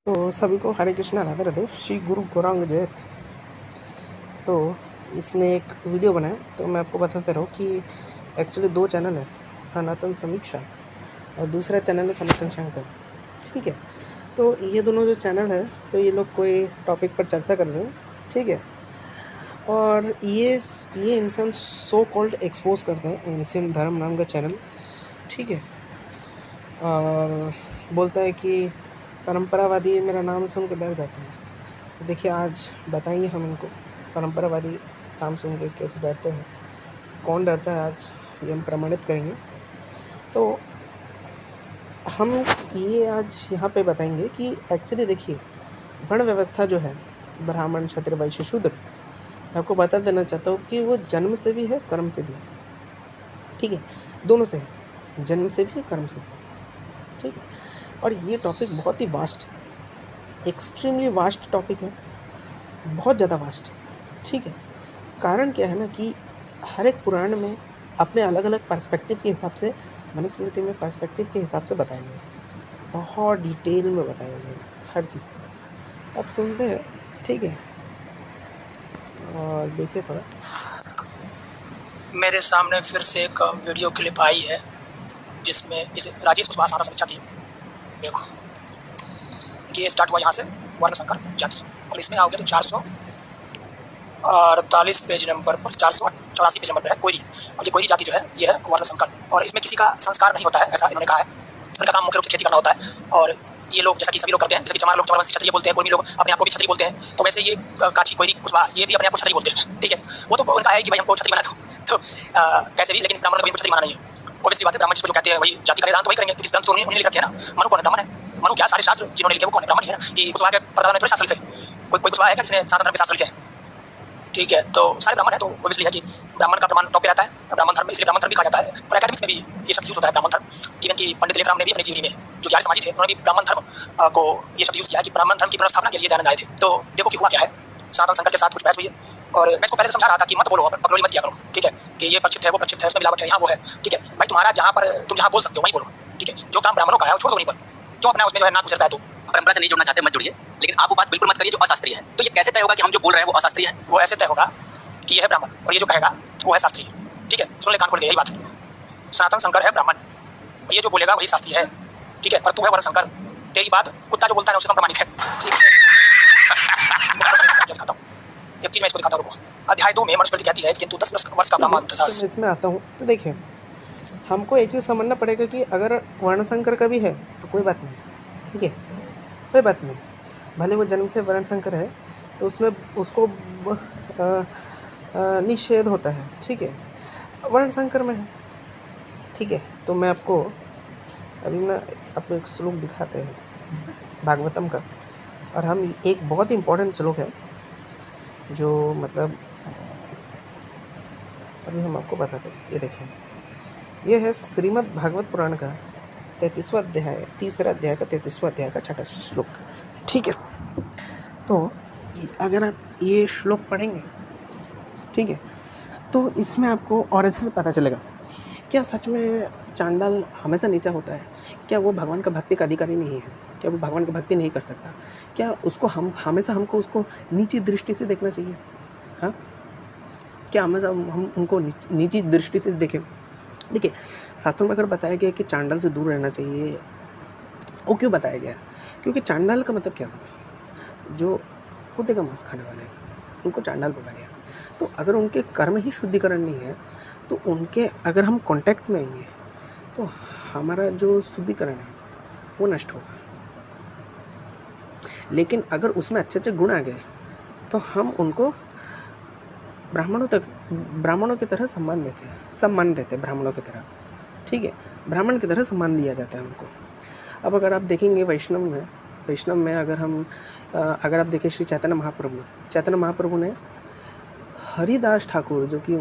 तो सभी को हरे कृष्णा राधे राधे, श्री गुरु गौरांग जयत। तो इसमें एक वीडियो बनाया तो मैं आपको बताते रहूँ कि एक्चुअली दो चैनल है, सनातन समीक्षा और दूसरा चैनल है सनातन शंकर। ठीक है, तो ये दोनों जो चैनल है तो ये लोग कोई टॉपिक पर चर्चा कर रहे हैं। ठीक है, और ये इंसान सो कॉल्ड एक्सपोज करते हैं एंशियंट धर्म नाम का चैनल। ठीक है, और बोलता है कि परंपरावादी मेरा नाम सुन के डर जाते हैं। तो देखिए, आज बताएंगे हम इनको परंपरावादी नाम सुन के कैसे डरते हैं, कौन डरता है, आज ये हम प्रमाणित करेंगे। तो हम ये आज यहाँ पे बताएंगे कि एक्चुअली देखिए, वर्ण व्यवस्था जो है, ब्राह्मण क्षत्रिय वैश्य शूद्र, आपको बता देना चाहता हूँ कि वो जन्म से भी है कर्म से भी है। ठीक है, दोनों से है, जन्म से भी है कर्म से भी। ठीक है, और ये टॉपिक बहुत ही वास्ट, एक्सट्रीमली वास्ट टॉपिक है, बहुत ज़्यादा वास्ट है। ठीक है, कारण क्या है ना कि हर एक पुराण में अपने अलग अलग पर्सपेक्टिव के हिसाब से, मनुस्मृति में पर्सपेक्टिव के हिसाब से बताया गया, बहुत डिटेल में बताया गया हर चीज़ को। अब सुनते हैं। ठीक है, और देखिए थोड़ा। मेरे सामने फिर से एक वीडियो क्लिप आई है जिसमें इस राजेश कुशवाहा सारा समीक्षा की। देखो, ये स्टार्ट हुआ यहाँ से वर्ण संकर जाति, और इसमें आओगे तो 448 पेज नंबर पर, 484 पेज नंबर पर है कोयरी। और ये कोयरी जाति जो है ये है वर्ण संकर, और इसमें किसी का संस्कार नहीं होता है, ऐसा इन्होंने कहा है। इनका काम मुख्य रूप से खेती करना होता है, और ये लोग जैसा कि सभी लोग करते हैं, जैसे कि चमार लोग चमारवंशी क्षत्रिय बोलते हैं, कोई लोग अपने आप को भी क्षत्रिय बोलते हैं, तो वैसे ये काची कोयरी कुशवाहा ये भी अपने आप को क्षत्रिय बोलते हैं। ठीक है, वो तो उनका है कि भाई हमको क्षत्रिय बना दो, तो कैसे भी, लेकिन ब्राह्मणों को भी क्षत्रिय माना नहीं है। ऑब्वियसली बात है, ब्राह्मण जिसको जो कहते हैं वही जाति का निदान तो वही करेंगे, क्योंकि ग्रंथ तो उन्होंने लिख रखे है ना। मनु कौन है? ब्राह्मण है। मनु क्या सारे शास्त्र जिन्होंने लिखे वो कौन है? ब्राह्मण ही है ना। कि कुशवाहा के परदादा ने थोड़े शास्त्र लिखे, कोई कुशवाहा है क्या जिसने सनातन धर्म के शास्त्र लिखे हैं? ठीक है, तो सारे ब्राह्मण है, तो ऑब्वियसली है कि ब्राह्मण का प्रमाण टॉप पे रहता है, ब्राह्मण धर्म, इसलिए ब्राह्मण धर्म भी कहा जाता है। और एकेडमिक्स में भी ये शब्द यूज होता है, ब्राह्मण धर्म। इवन कि पंडित लेखराम ने भी अपनी जीवनी में, जो आर्य समाजी थे, उन्होंने भी ब्राह्मण धर्म को ये शब्द यूज किया कि ब्राह्मण धर्म की पुनर्स्थापना के लिए दयानंद आए थे। तो देखो कि हुआ क्या है, सनातन शंकर के साथ कुछ बहस हुई है, और मैं इसको पहले समझा रहा था कि मत बोलो, पगलोली मत किया करो। ठीक है, कि ये प्रक्षिप्त है, वो प्रक्षिप्त है, उसमें मिलावट है, यहाँ वो है। ठीक है भाई, तुम्हारा जहाँ पर तुम जहाँ बोल सकते हो वहीं बोलो। ठीक है, जो काम ब्राह्मणों का है वो छोड़ दो वहीं पर, क्यों अपना उसमें जो है ना गुजरता है। तो परंपरा से नहीं जुड़ना चाहते मत जुड़िए, लेकिन आप वो बात बिल्कुल मत करिए जो अशास्त्रीय है। तो ये कैसे तय होगा कि हम जो बोल रहे हैं वो अशास्त्रीय है? वो ऐसे तय होगा कि ये है ब्राह्मण और ये जो कहेगा वो है शास्त्रीय। ठीक है, सुन ले कान खोल के, यही बात है। सनातन शंकर है ब्राह्मण, ये जो बोलेगा वही शास्त्रीय है। ठीक है, और तू है वर्ण शंकर, तेरी बात कुत्ता जो बोलता है उससे कम प्रमाणिक है। ठीक है, दिखाता हूँ एक चीज, मैं इसको दिखाता हूँ। अध्याय 2 में मनुस्मृति कहती है किंतु 10 वर्ष का ब्राह्मण तथा। तो मैं इसमें आता हूँ। तो देखिए, हमको एक चीज़ समझना पड़ेगा कि अगर वर्णशंकर का भी है तो कोई बात नहीं। ठीक है, कोई बात नहीं, भले वो जन्म से वर्णशंकर है तो उसमें उसको निषेध होता है। ठीक है, वर्णशंकर में है। ठीक है, तो मैं आपको आपको एक श्लोक दिखाते हैं भागवतम का, और हम एक बहुत ही इम्पोर्टेंट श्लोक है जो मतलब अभी हम आपको बताते हैं। ये देखें, ये है श्रीमद् भागवत पुराण का 33वां अध्याय, तीसरा अध्याय का 33वां अध्याय का 6वां श्लोक। ठीक है, तो अगर आप ये श्लोक पढ़ेंगे, ठीक है, तो इसमें आपको और ऐसे से पता चलेगा क्या सच में चांडाल हमेशा नीचा होता है? क्या वो भगवान का भक्ति का अधिकारी नहीं है? क्या वो भगवान की भक्ति नहीं कर सकता? क्या उसको हम हमेशा हमको उसको नीची दृष्टि से देखना चाहिए? हाँ, क्या हमेशा हम उनको नीची दृष्टि से देखें? देखिए, शास्त्रों में अगर बताया गया कि चांडाल से दूर रहना चाहिए, वो क्यों बताया गया? क्योंकि चांडाल का मतलब क्या हुआ? जो कुत्ते का मांस खाने वाले हैं, उनको चांडाल बोला गया। तो अगर उनके कर्म ही शुद्धिकरण नहीं है, तो उनके अगर हम कांटेक्ट में आएंगे तो हमारा जो शुद्धिकरण है वो नष्ट होगा। लेकिन अगर उसमें अच्छे अच्छे गुण आ गए तो हम उनको ब्राह्मणों की तरह सम्मान देते हैं ब्राह्मणों की तरह। ठीक है, ब्राह्मण की तरह सम्मान दिया जाता है उनको। अब अगर आप देखेंगे वैष्णव में अगर आप देखें श्री चैतन्य महाप्रभु ने हरिदास ठाकुर, जो कि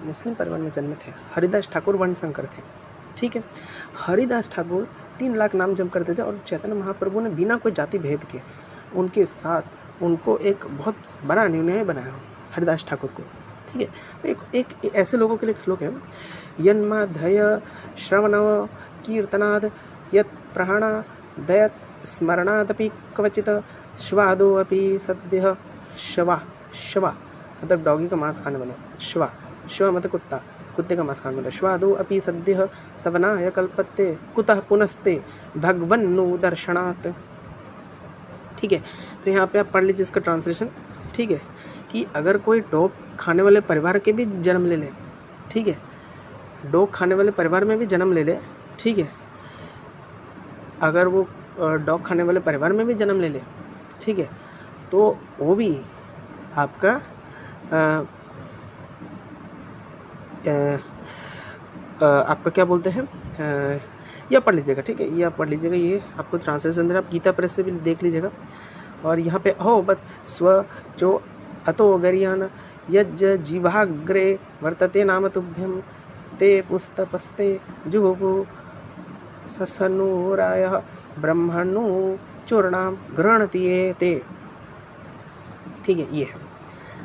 मुस्लिम परिवार में जन्मे थे, हरिदास ठाकुर वर्णशंकर थे। ठीक है, हरिदास ठाकुर 3 लाख नाम जप करते थे, और चैतन्य महाप्रभु ने बिना कोई जाति भेद के उनके साथ उनको एक बहुत बड़ा अनुयायी बनाया हरिदास ठाकुर को। ठीक है, तो एक ऐसे लोगों के लिए एक श्लोक है, यन्माध्यय श्रवण कीर्तनाद यत् प्रहाणा दयत स्मरणादपि क्वचित श्वादो अपि सद्यः शवा शवा मतलब डॉगी का मांस खाने वाला, श्वा श्वा मतलब कुत्ता, कुत्ते का मांस खाने वाला। श्वादो अपि सद्यः सवनाय कल्पते कुतः पुनस्ते भगवन्नु दर्शनात्। ठीक है, तो यहाँ पे आप पढ़ लीजिए इसका ट्रांसलेशन। ठीक है, कि अगर कोई डॉग खाने वाले परिवार के भी जन्म ले ले, ठीक है, डॉग खाने वाले परिवार में भी जन्म ले ले, ठीक है, अगर वो डॉग खाने वाले परिवार में भी जन्म ले ले, ठीक है, तो वो भी आपका आपका क्या बोलते हैं, यह पढ़ लीजिएगा। ठीक है, ये आप पढ़ लीजिएगा, ये आपको ट्रांसलेशन अंदर आप गीता प्रेस से भी देख लीजिएगा। और यहाँ पे अहो बत स्व चो अतो गरियान यज्ज जीवाग्रे वर्तते नाम तुभ्यम ते पुस्तपस्ते जुहुवु ससनुरायः ब्रह्मणु चूर्णाम गृह्णति ते। ठीक है, ये है।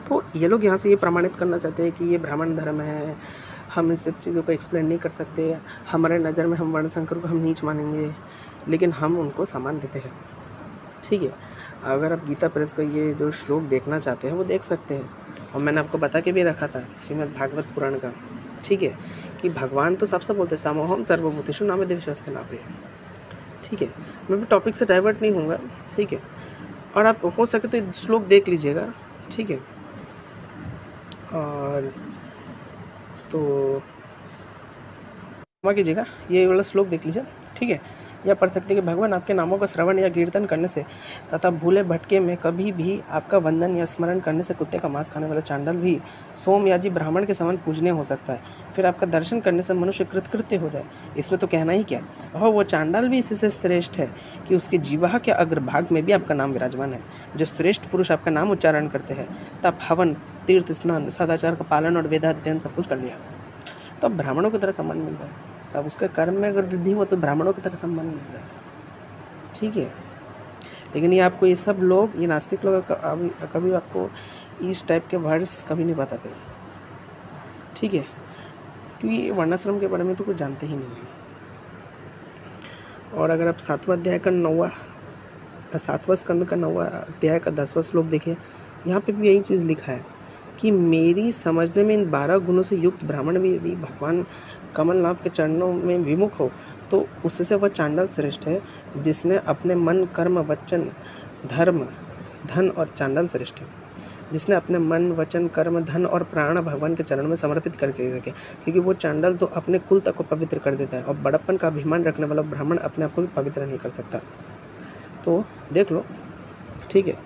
तो ये लोग यहाँ से ये प्रमाणित करना चाहते हैं कि ये ब्राह्मण धर्म है, हम इन सब चीज़ों को एक्सप्लेन नहीं कर सकते, हमारे नज़र में हम वर्णशंकर को हम नीच मानेंगे, लेकिन हम उनको सम्मान देते हैं। ठीक है, अगर आप गीता प्रेस का ये जो श्लोक देखना चाहते हैं वो देख सकते हैं, और मैंने आपको बता के भी रखा था श्रीमद् भागवत पुराण का। ठीक है, कि भगवान तो सबसे बोलते हैं समोहम सर्वभूतेषु नामदेव शस्त्र नापे। ठीक है, मैं भी टॉपिक से डाइवर्ट नहीं होऊंगा। ठीक है, और आप हो सके तो श्लोक देख लीजिएगा। ठीक है, और तो क्षमा कीजिएगा, ये वाला श्लोक देख लीजिए। ठीक है, या पढ़ सकते हैं कि भगवान आपके नामों का श्रवण या कीर्तन करने से तथा भूले भटके में कभी भी आपका वंदन या स्मरण करने से कुत्ते का मांस खाने वाला चांडाल भी सोमयाजी ब्राह्मण के समान पूजनीय हो सकता है। फिर आपका दर्शन करने से मनुष्य कृतकृत्य हो जाए, इसमें तो कहना ही क्या। और वो चांडाल भी इसी से श्रेष्ठ है कि उसके जीवा के अग्रभाग में भी आपका नाम विराजमान है। जो श्रेष्ठ पुरुष आपका नाम उच्चारण करते हैं, तब हवन, तीर्थ स्नान, सदाचार का पालन और वेदाध्ययन सब कुछ कर लिया, तो अब ब्राह्मणों की तरह सम्मान मिल रहा है। तब उसके कर्म में अगर वृद्धि हो तो ब्राह्मणों की तरह सम्मान मिल रहा है। ठीक है, लेकिन ये आपको ये सब लोग, ये नास्तिक लोग कभी आपको इस टाइप के वर्ड्स कभी नहीं बताते। ठीक है, क्योंकि वर्णाश्रम के बारे में तो कुछ जानते ही नहीं है। और अगर आप 7वां अध्याय का 7वां स्कंद का 9वां अध्याय का 10वां श्लोक देखिए, यहाँ पे भी यही चीज़ लिखा है कि मेरी समझने में इन 12 गुणों से युक्त ब्राह्मण भी यदि भगवान कमलनाथ के चरणों में विमुख हो तो उससे वह चांडाल श्रेष्ठ है, जिसने अपने मन, कर्म, वचन, धर्म, धन और चांडाल श्रेष्ठ है, जिसने अपने मन, वचन, कर्म, धन और प्राण भगवान के चरण में समर्पित करके रखे। क्योंकि वो चांडाल तो अपने कुल तक को पवित्र कर देता है, और बड़प्पन का अभिमान रखने वाला ब्राह्मण अपने आप को भी पवित्र नहीं कर सकता। तो देख लो। ठीक है,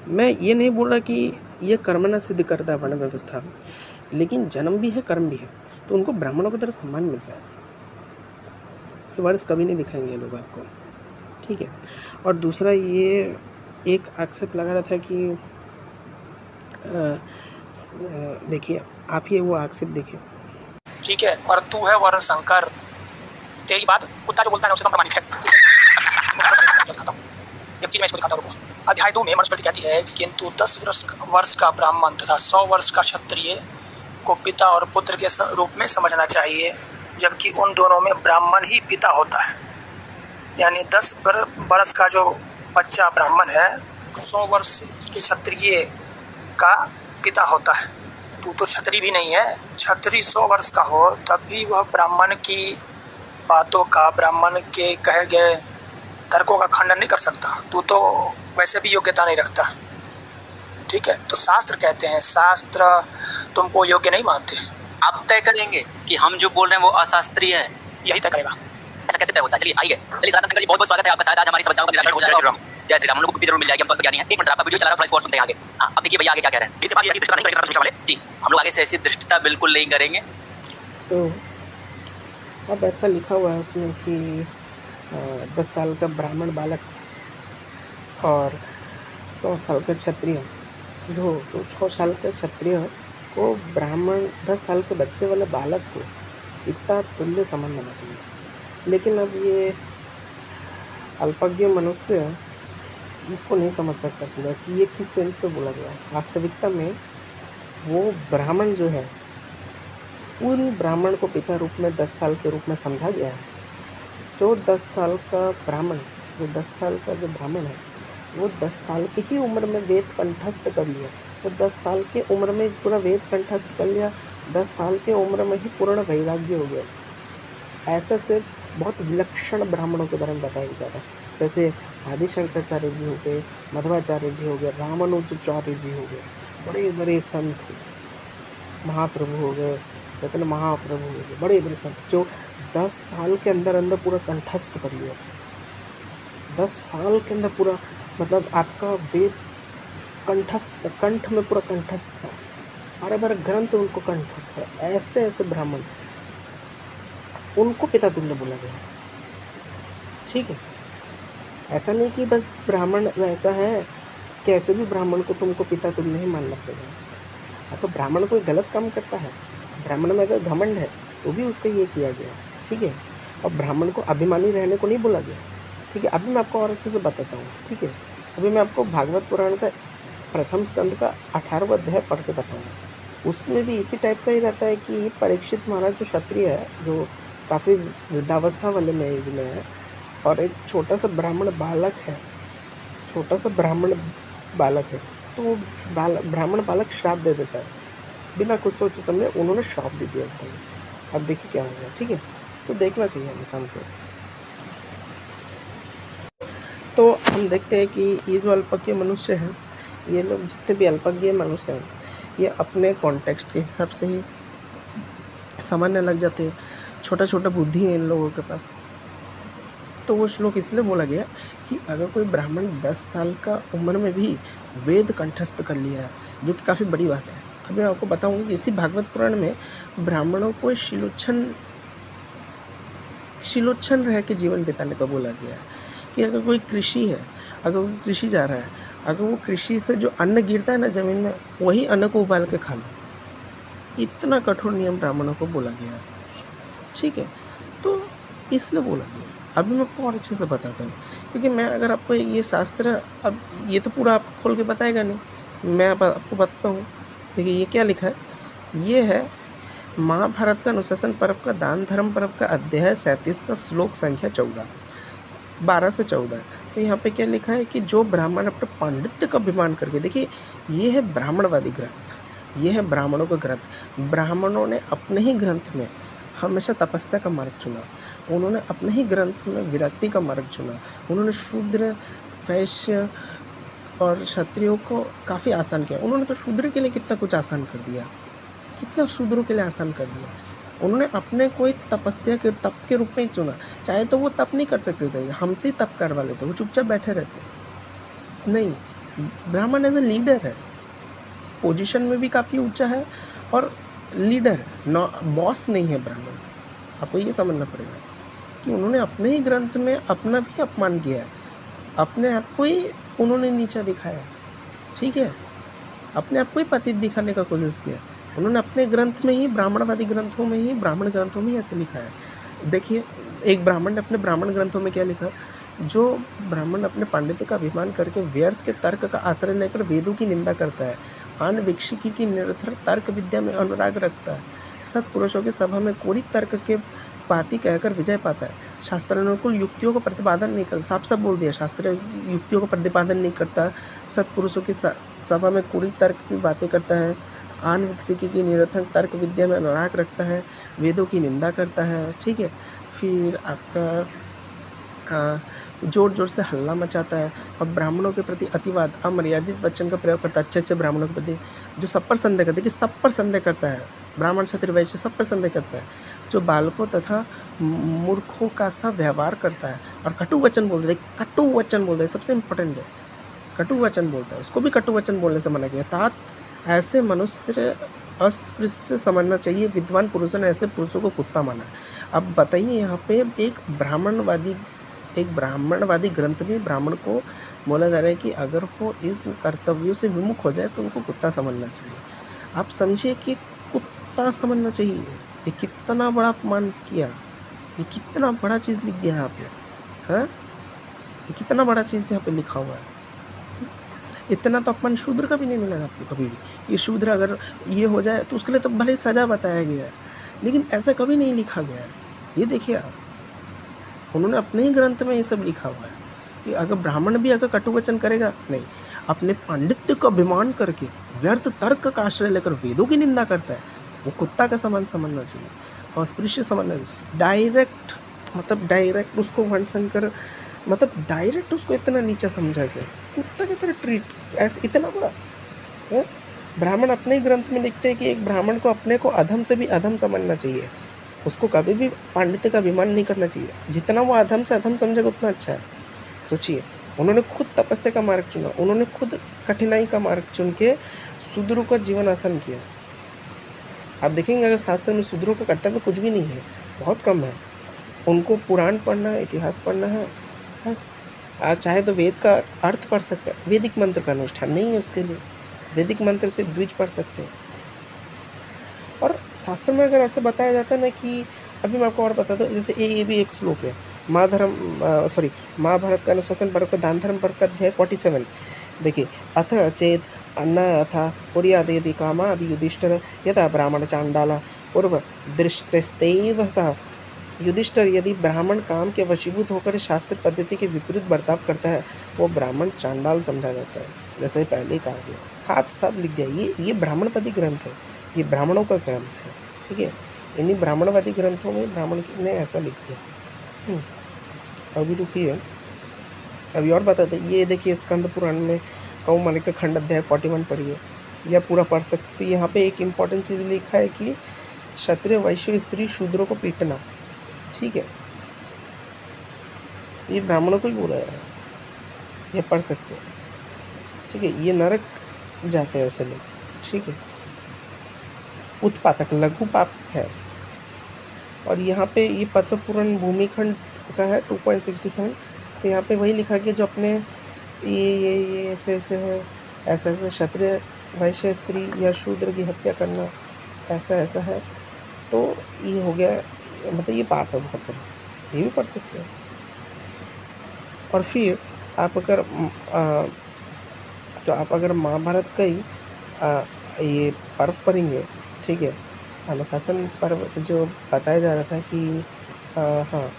मैं ये नहीं बोल रहा कि ये कर्मना सिद्ध करता है वर्ण व्यवस्था, लेकिन जन्म भी है, कर्म भी है, तो उनको ब्राह्मणों की तरह सम्मान मिल रहा है। ये वर्ष कभी नहीं दिखाएंगे ये लोग आपको। ठीक है, और दूसरा ये एक आक्षेप लगा रहा था कि देखिए आप ही वो आक्षेप देखिए। ठीक है, और तू है वर्ण शंकर, तेरी बात कुत्ता जो बोलता है उससे कम प्रमाणित है। एक चीज मैं इसको दिखाता हूँ। अध्याय 2 में मनुस्मृति कहती है, किंतु 10 वर्ष का ब्राह्मण तथा 100 वर्ष का क्षत्रिय को पिता और पुत्र के रूप में समझना चाहिए, जबकि उन दोनों में ब्राह्मण ही पिता होता है। यानी 10 वर्ष का जो बच्चा ब्राह्मण है 100 वर्ष के क्षत्रिय का पिता होता है। तू तो क्षत्रिय भी नहीं है, क्षत्रिय 100 वर्ष का हो तब भी वह ब्राह्मण की बातों का, ब्राह्मण के कहे गए तर्कों का खंडन नहीं कर सकता। तू तो वैसे भी योग्यता नहीं रखता। ठीक है, तो शास्त्र कहते हैं, शास्त्र तुमको योग्य नहीं मानते। आप तय करेंगे कि हम जो बोल रहे हैं वो अशास्त्रीय है, यही तय करेगा। ऐसा कैसे तय होता है? चलिए आइए, चलिए सनातन शंकर जी बहुत बहुत स्वागत है आपका। शायद आज हमारी समस्याओं का निराकरण हो जाएगा। जय श्री राम। हम लोग को बुद्धि जरूर मिल जाएगी, हम तो ज्ञानी हैं। एक मिनट आपका वीडियो चला रहा है, थोड़ा सुनते हैं आगे। हाँ, अब देखिए भैया आगे क्या कह रहे हैं। इसके बाद ऐसी दृष्टता नहीं करेंगे सनातन वाले जी, हम लोग आगे से ऐसी दृष्टता बिल्कुल नहीं करेंगे। तो अब ऐसा लिखा हुआ है उसमें कि 10 साल का ब्राह्मण बालक और 100 साल का क्षत्रिय, जो 100 साल के क्षत्रिय को ब्राह्मण 10 साल के बच्चे वाले बालक को इतना तुल्य समान मानना चाहिए। लेकिन अब ये अल्पज्ञ मनुष्य इसको नहीं समझ सकता पूरा कि ये किस सेंस में बोला गया है। वास्तविकता में वो ब्राह्मण जो है, पूरी ब्राह्मण को पिता रूप में 10 साल के रूप में समझा गया है। जो 10 साल का ब्राह्मण वो 10 साल का जो ब्राह्मण है वो 10 साल की ही उम्र में वेद कंठस्थ कर लिया। वो 10 साल की उम्र में पूरा वेद कंठस्थ कर लिया, 10 साल की उम्र में ही पूर्ण वैराग्य हो गया। ऐसा से बहुत विलक्षण ब्राह्मणों के बारे में बताया जाता है, जैसे आदि शंकराचार्य जी हो गए, मध्वाचार्य जी हो गए, रामानुजाचार्य जी हो गए, बड़े बड़े संत महाप्रभु हो गए, चैतन्य महाप्रभु हो गए, बड़े बड़े संत जो 10 साल के अंदर अंदर पूरा कंठस्थ कर लिया। 10 साल के अंदर पूरा मतलब आपका वेद कंठस्थ था, कंठ में पूरा कंठस्थ था, बारह बारह ग्रंथ उनको कंठस्थ था। ऐसे ऐसे ब्राह्मण उनको पिता तुल्य बोला गया। ठीक है, ऐसा नहीं कि बस ब्राह्मण वैसा है कि ऐसे भी ब्राह्मण को तुमको पिता तुल्य ही मानना पड़ेगा। तो ब्राह्मण कोई गलत काम करता है, ब्राह्मण में अगर घमंड है तो भी उसका ये किया गया। ठीक है, और ब्राह्मण को अभिमानी रहने को नहीं बोला गया। ठीक है, अभी मैं आपको और अच्छे से बताता हूँ। ठीक है, अभी मैं आपको भागवत पुराण का प्रथम स्कंद का 18वां अध्याय पढ़ के बताऊँगा। उसमें भी इसी टाइप का ही रहता है कि परीक्षित महाराज जो क्षत्रिय है, जो काफ़ी वृद्धावस्था वाले में एज में है, और एक छोटा सा ब्राह्मण बालक है, छोटा सा ब्राह्मण बालक है, तो वो ब्राह्मण बालक श्राप दे देता है, बिना कुछ सोचे समझे उन्होंने श्राप दे दिया एकदम। अब देखिए क्या होगा। ठीक है, तो देखना चाहिए इंसान को। तो हम देखते हैं कि ये जो अल्पज्ञ मनुष्य हैं, ये लोग जितने भी अल्पज्ञ मनुष्य हैं, ये अपने कॉन्टेक्स्ट के हिसाब से ही समझने लग जाते हैं। छोटा छोटा बुद्धि है इन लोगों के पास। तो वो श्लोक इसलिए बोला गया कि अगर कोई ब्राह्मण 10 साल का उम्र में भी वेद कंठस्थ कर लिया है, जो कि काफ़ी बड़ी बात है। अभी मैं आपको बताऊंगा कि इसी भागवत पुराण में ब्राह्मणों को शिलोच्छन रह के जीवन बिताने का बोला गया है। कि अगर कोई कृषि है, अगर कोई कृषि जा रहा है, अगर वो कृषि से जो अन्न गिरता है ना ज़मीन में, वही अन्न को उबाल के खा लो। इतना कठोर नियम ब्राह्मणों को बोला गया है। ठीक है, तो इसलिए बोला गया। अभी मैं आपको और अच्छे से बताता हूँ, क्योंकि मैं अगर आपको ये शास्त्र, अब ये तो पूरा आपको खोल के बताएगा नहीं, मैं आपको बताता हूँ। देखिए ये क्या लिखा है, ये है महाभारत का अनुशासन पर्व का दान धर्म पर्व का अध्याय 37 का श्लोक संख्या 12 से 14। तो यहाँ पे क्या लिखा है कि जो ब्राह्मण अपने पांडित्य का अभिमान करके, देखिए ये है ब्राह्मणवादी ग्रंथ, ये है ब्राह्मणों का ग्रंथ। ब्राह्मणों ने अपने ही ग्रंथ में हमेशा तपस्या का मार्ग चुना, उन्होंने अपने ही ग्रंथ में विरक्ति का मार्ग चुना। उन्होंने शूद्र, वैश्य और क्षत्रियों को काफ़ी आसान किया। उन्होंने तो शूद्र के लिए कितना कुछ आसान कर दिया, कितना शूद्रों के लिए आसान कर दिया। उन्होंने अपने कोई तपस्या के तप के रूप में ही चुना। चाहे तो वो तप नहीं कर सकते थे, हमसे ही तप करवा लेते, वो चुपचाप बैठे रहते। नहीं, ब्राह्मण एज ए लीडर है, पोजीशन में भी काफ़ी ऊंचा है और लीडर है, बॉस नहीं है ब्राह्मण। आपको ये समझना पड़ेगा कि उन्होंने अपने ही ग्रंथ में अपना भी अपमान किया है, अपने आप को ही उन्होंने नीचा दिखाया। ठीक है, अपने आप को ही पतित दिखाने का कोशिश किया। उन्होंने अपने ग्रंथ में ही, ब्राह्मणवादी ग्रंथों में ही, ब्राह्मण ग्रंथों में ही ऐसे लिखा है। देखिए एक ब्राह्मण ने अपने ब्राह्मण ग्रंथों में क्या लिखा, जो ब्राह्मण अपने पांडित्य का अभिमान करके व्यर्थ के तर्क का आश्रय लेकर वेदों की निंदा करता है, आन विक्षिकी की निरर्थक तर्क विद्या में अनुराग रखता है, सत्पुरुषों की सभा में कोरी तर्क के पाती कहकर विजय पाता है, शास्त्रानुकूल युक्तियों को प्रतिपादन नहीं करता, साफ साफ बोल दिया, शास्त्रीय युक्तियों को प्रतिपादन नहीं करता, सत्पुरुषों की सभा में कोरी तर्क की बातें करता है, आन विक्षिकी की निरर्थक तर्क विद्या में अनुराग रखता है, वेदों की निंदा करता है। ठीक है, फिर आपका जोर जोर से हल्ला मचाता है और ब्राह्मणों के प्रति अतिवाद, अमर्यादित वचन का प्रयोग करता है, अच्छे अच्छे ब्राह्मणों के प्रति, जो सब पर संदेह करता है, कि सब पर संदेह करता है, ब्राह्मण क्षत्रिय वैश्य सब पर संदेह करता है, जो बालकों तथा मूर्खों का सा व्यवहार करता है और कटु वचन बोलता है। कटु वचन बोलता है, सबसे इम्पोर्टेंट है, कटु वचन बोलता है, उसको भी कटु वचन बोलने से मना किया। तात ऐसे मनुष्य अस्पृश्य समझना चाहिए, विद्वान पुरुषों ने ऐसे पुरुषों को कुत्ता माना। अब बताइए यहाँ पे एक ब्राह्मणवादी ग्रंथ में ब्राह्मण को बोला जा रहा है कि अगर वो इस कर्तव्यों से विमुख हो जाए तो उनको कुत्ता समझना चाहिए। आप समझिए कि कुत्ता समझना चाहिए, ये कितना बड़ा अपमान किया, ये कितना बड़ा चीज़ लिख दिया यहाँ पे। हाँ, ये कितना बड़ा चीज़ यहाँ पे लिखा हुआ है। इतना तो अपमान शूद्र का भी नहीं मिलेगा आपको कभी भी। ये शूद्र अगर ये हो जाए तो उसके लिए तो भले सजा बताया गया है, लेकिन ऐसा कभी नहीं लिखा गया है। ये देखिए आप, उन्होंने अपने ही ग्रंथ में ये सब लिखा हुआ है। कि अगर ब्राह्मण भी अगर कटुवचन करेगा नहीं, अपने पांडित्य का अभिमान करके व्यर्थ तर्क का आश्रय लेकर वेदों की निंदा करता है, वो कुत्ता का समान समझना चाहिए, अस्पृश्य समझना चाहिए। डायरेक्ट मतलब डायरेक्ट उसको वर्णशंकर मतलब डायरेक्ट उसको इतना नीचा समझा गया, कुत्ता की तरह ट्रीट, ऐसे इतना बड़ा है। ब्राह्मण अपने ही ग्रंथ में लिखते हैं कि एक ब्राह्मण को अपने को अधम से भी अधम समझना चाहिए, उसको कभी भी पांडित्य का अभिमान नहीं करना चाहिए। जितना वो अधम से अधम समझेगा उतना अच्छा है। सोचिए, उन्होंने खुद तपस्या का मार्ग चुना, उन्होंने खुद कठिनाई का मार्ग चुन के शूद्रों का जीवन आसान किया। आप देखेंगे अगर शास्त्र में शूद्रों का कर्तव्य कुछ भी नहीं है, बहुत कम है। उनको पुराण पढ़ना है, इतिहास पढ़ना है, बस। चाहे तो वेद का अर्थ पढ़ सकते हैं, वैदिक मंत्र का अनुष्ठान नहीं है उसके लिए, वैदिक मंत्र से द्विज पढ़ सकते हैं। और शास्त्र में अगर ऐसे बताया जाता है ना कि अभी मैं आपको और बताता हूँ, जैसे ये भी एक श्लोक है महाभारत का अनुशासन पर्व का दान धर्म पर्व का अध्याय 47। देखिए, अथ चेत अन्न अथा पुर्यादेदि कामादि युधिष्ठिर यथा ब्राह्मण चांडाला पूर्व दृष्टस्तैव सह। युधिष्ठिर यदि ब्राह्मण काम के वशीभूत होकर शास्त्र पद्धति के विपरीत बर्ताव करता है, वो ब्राह्मण चांडाल समझा जाता है, जैसे पहले ही कहा गया, साफ साफ लिख दिया। ये ब्राह्मणवादी ग्रंथ है, ये ब्राह्मणों का ग्रंथ है, ठीक है। इन्हीं ब्राह्मणवादी ग्रंथों में ब्राह्मण ने ऐसा लिख दिया। अभी रुकिए, अभी और बताते। ये देखिए, स्कंद पुराण में कौमालिक का खंड अध्याय 41 पढ़िए, या पूरा पढ़ सकते। यहाँ पे एक इम्पॉर्टेंट चीज़ लिखा है कि क्षत्रिय वैश्य स्त्री शूद्रों को पीटना, ठीक है, ये ब्राह्मणों को ही बोला है, ये पढ़ सकते हैं, ठीक है। ये नरक जाते हैं ऐसे लोग, ठीक है। उत्पातक लघु पाप है। और यहाँ पे ये पद्म पुराण भूमिखंड का है 2.67। तो यहाँ पे वही लिखा गया जो अपने ये ऐसे है, ऐसा क्षत्रिय वैश्य स्त्री या शूद्र की हत्या करना ऐसा है, तो ये हो गया, मतलब ये पाप है बहुत बड़ा, ये भी पढ़ सकते हैं। और फिर आप अगर महाभारत का ही ये पर्व पढ़ेंगे, ठीक है, अनुशासन पर्व जो बताया जा रहा था कि हाँ,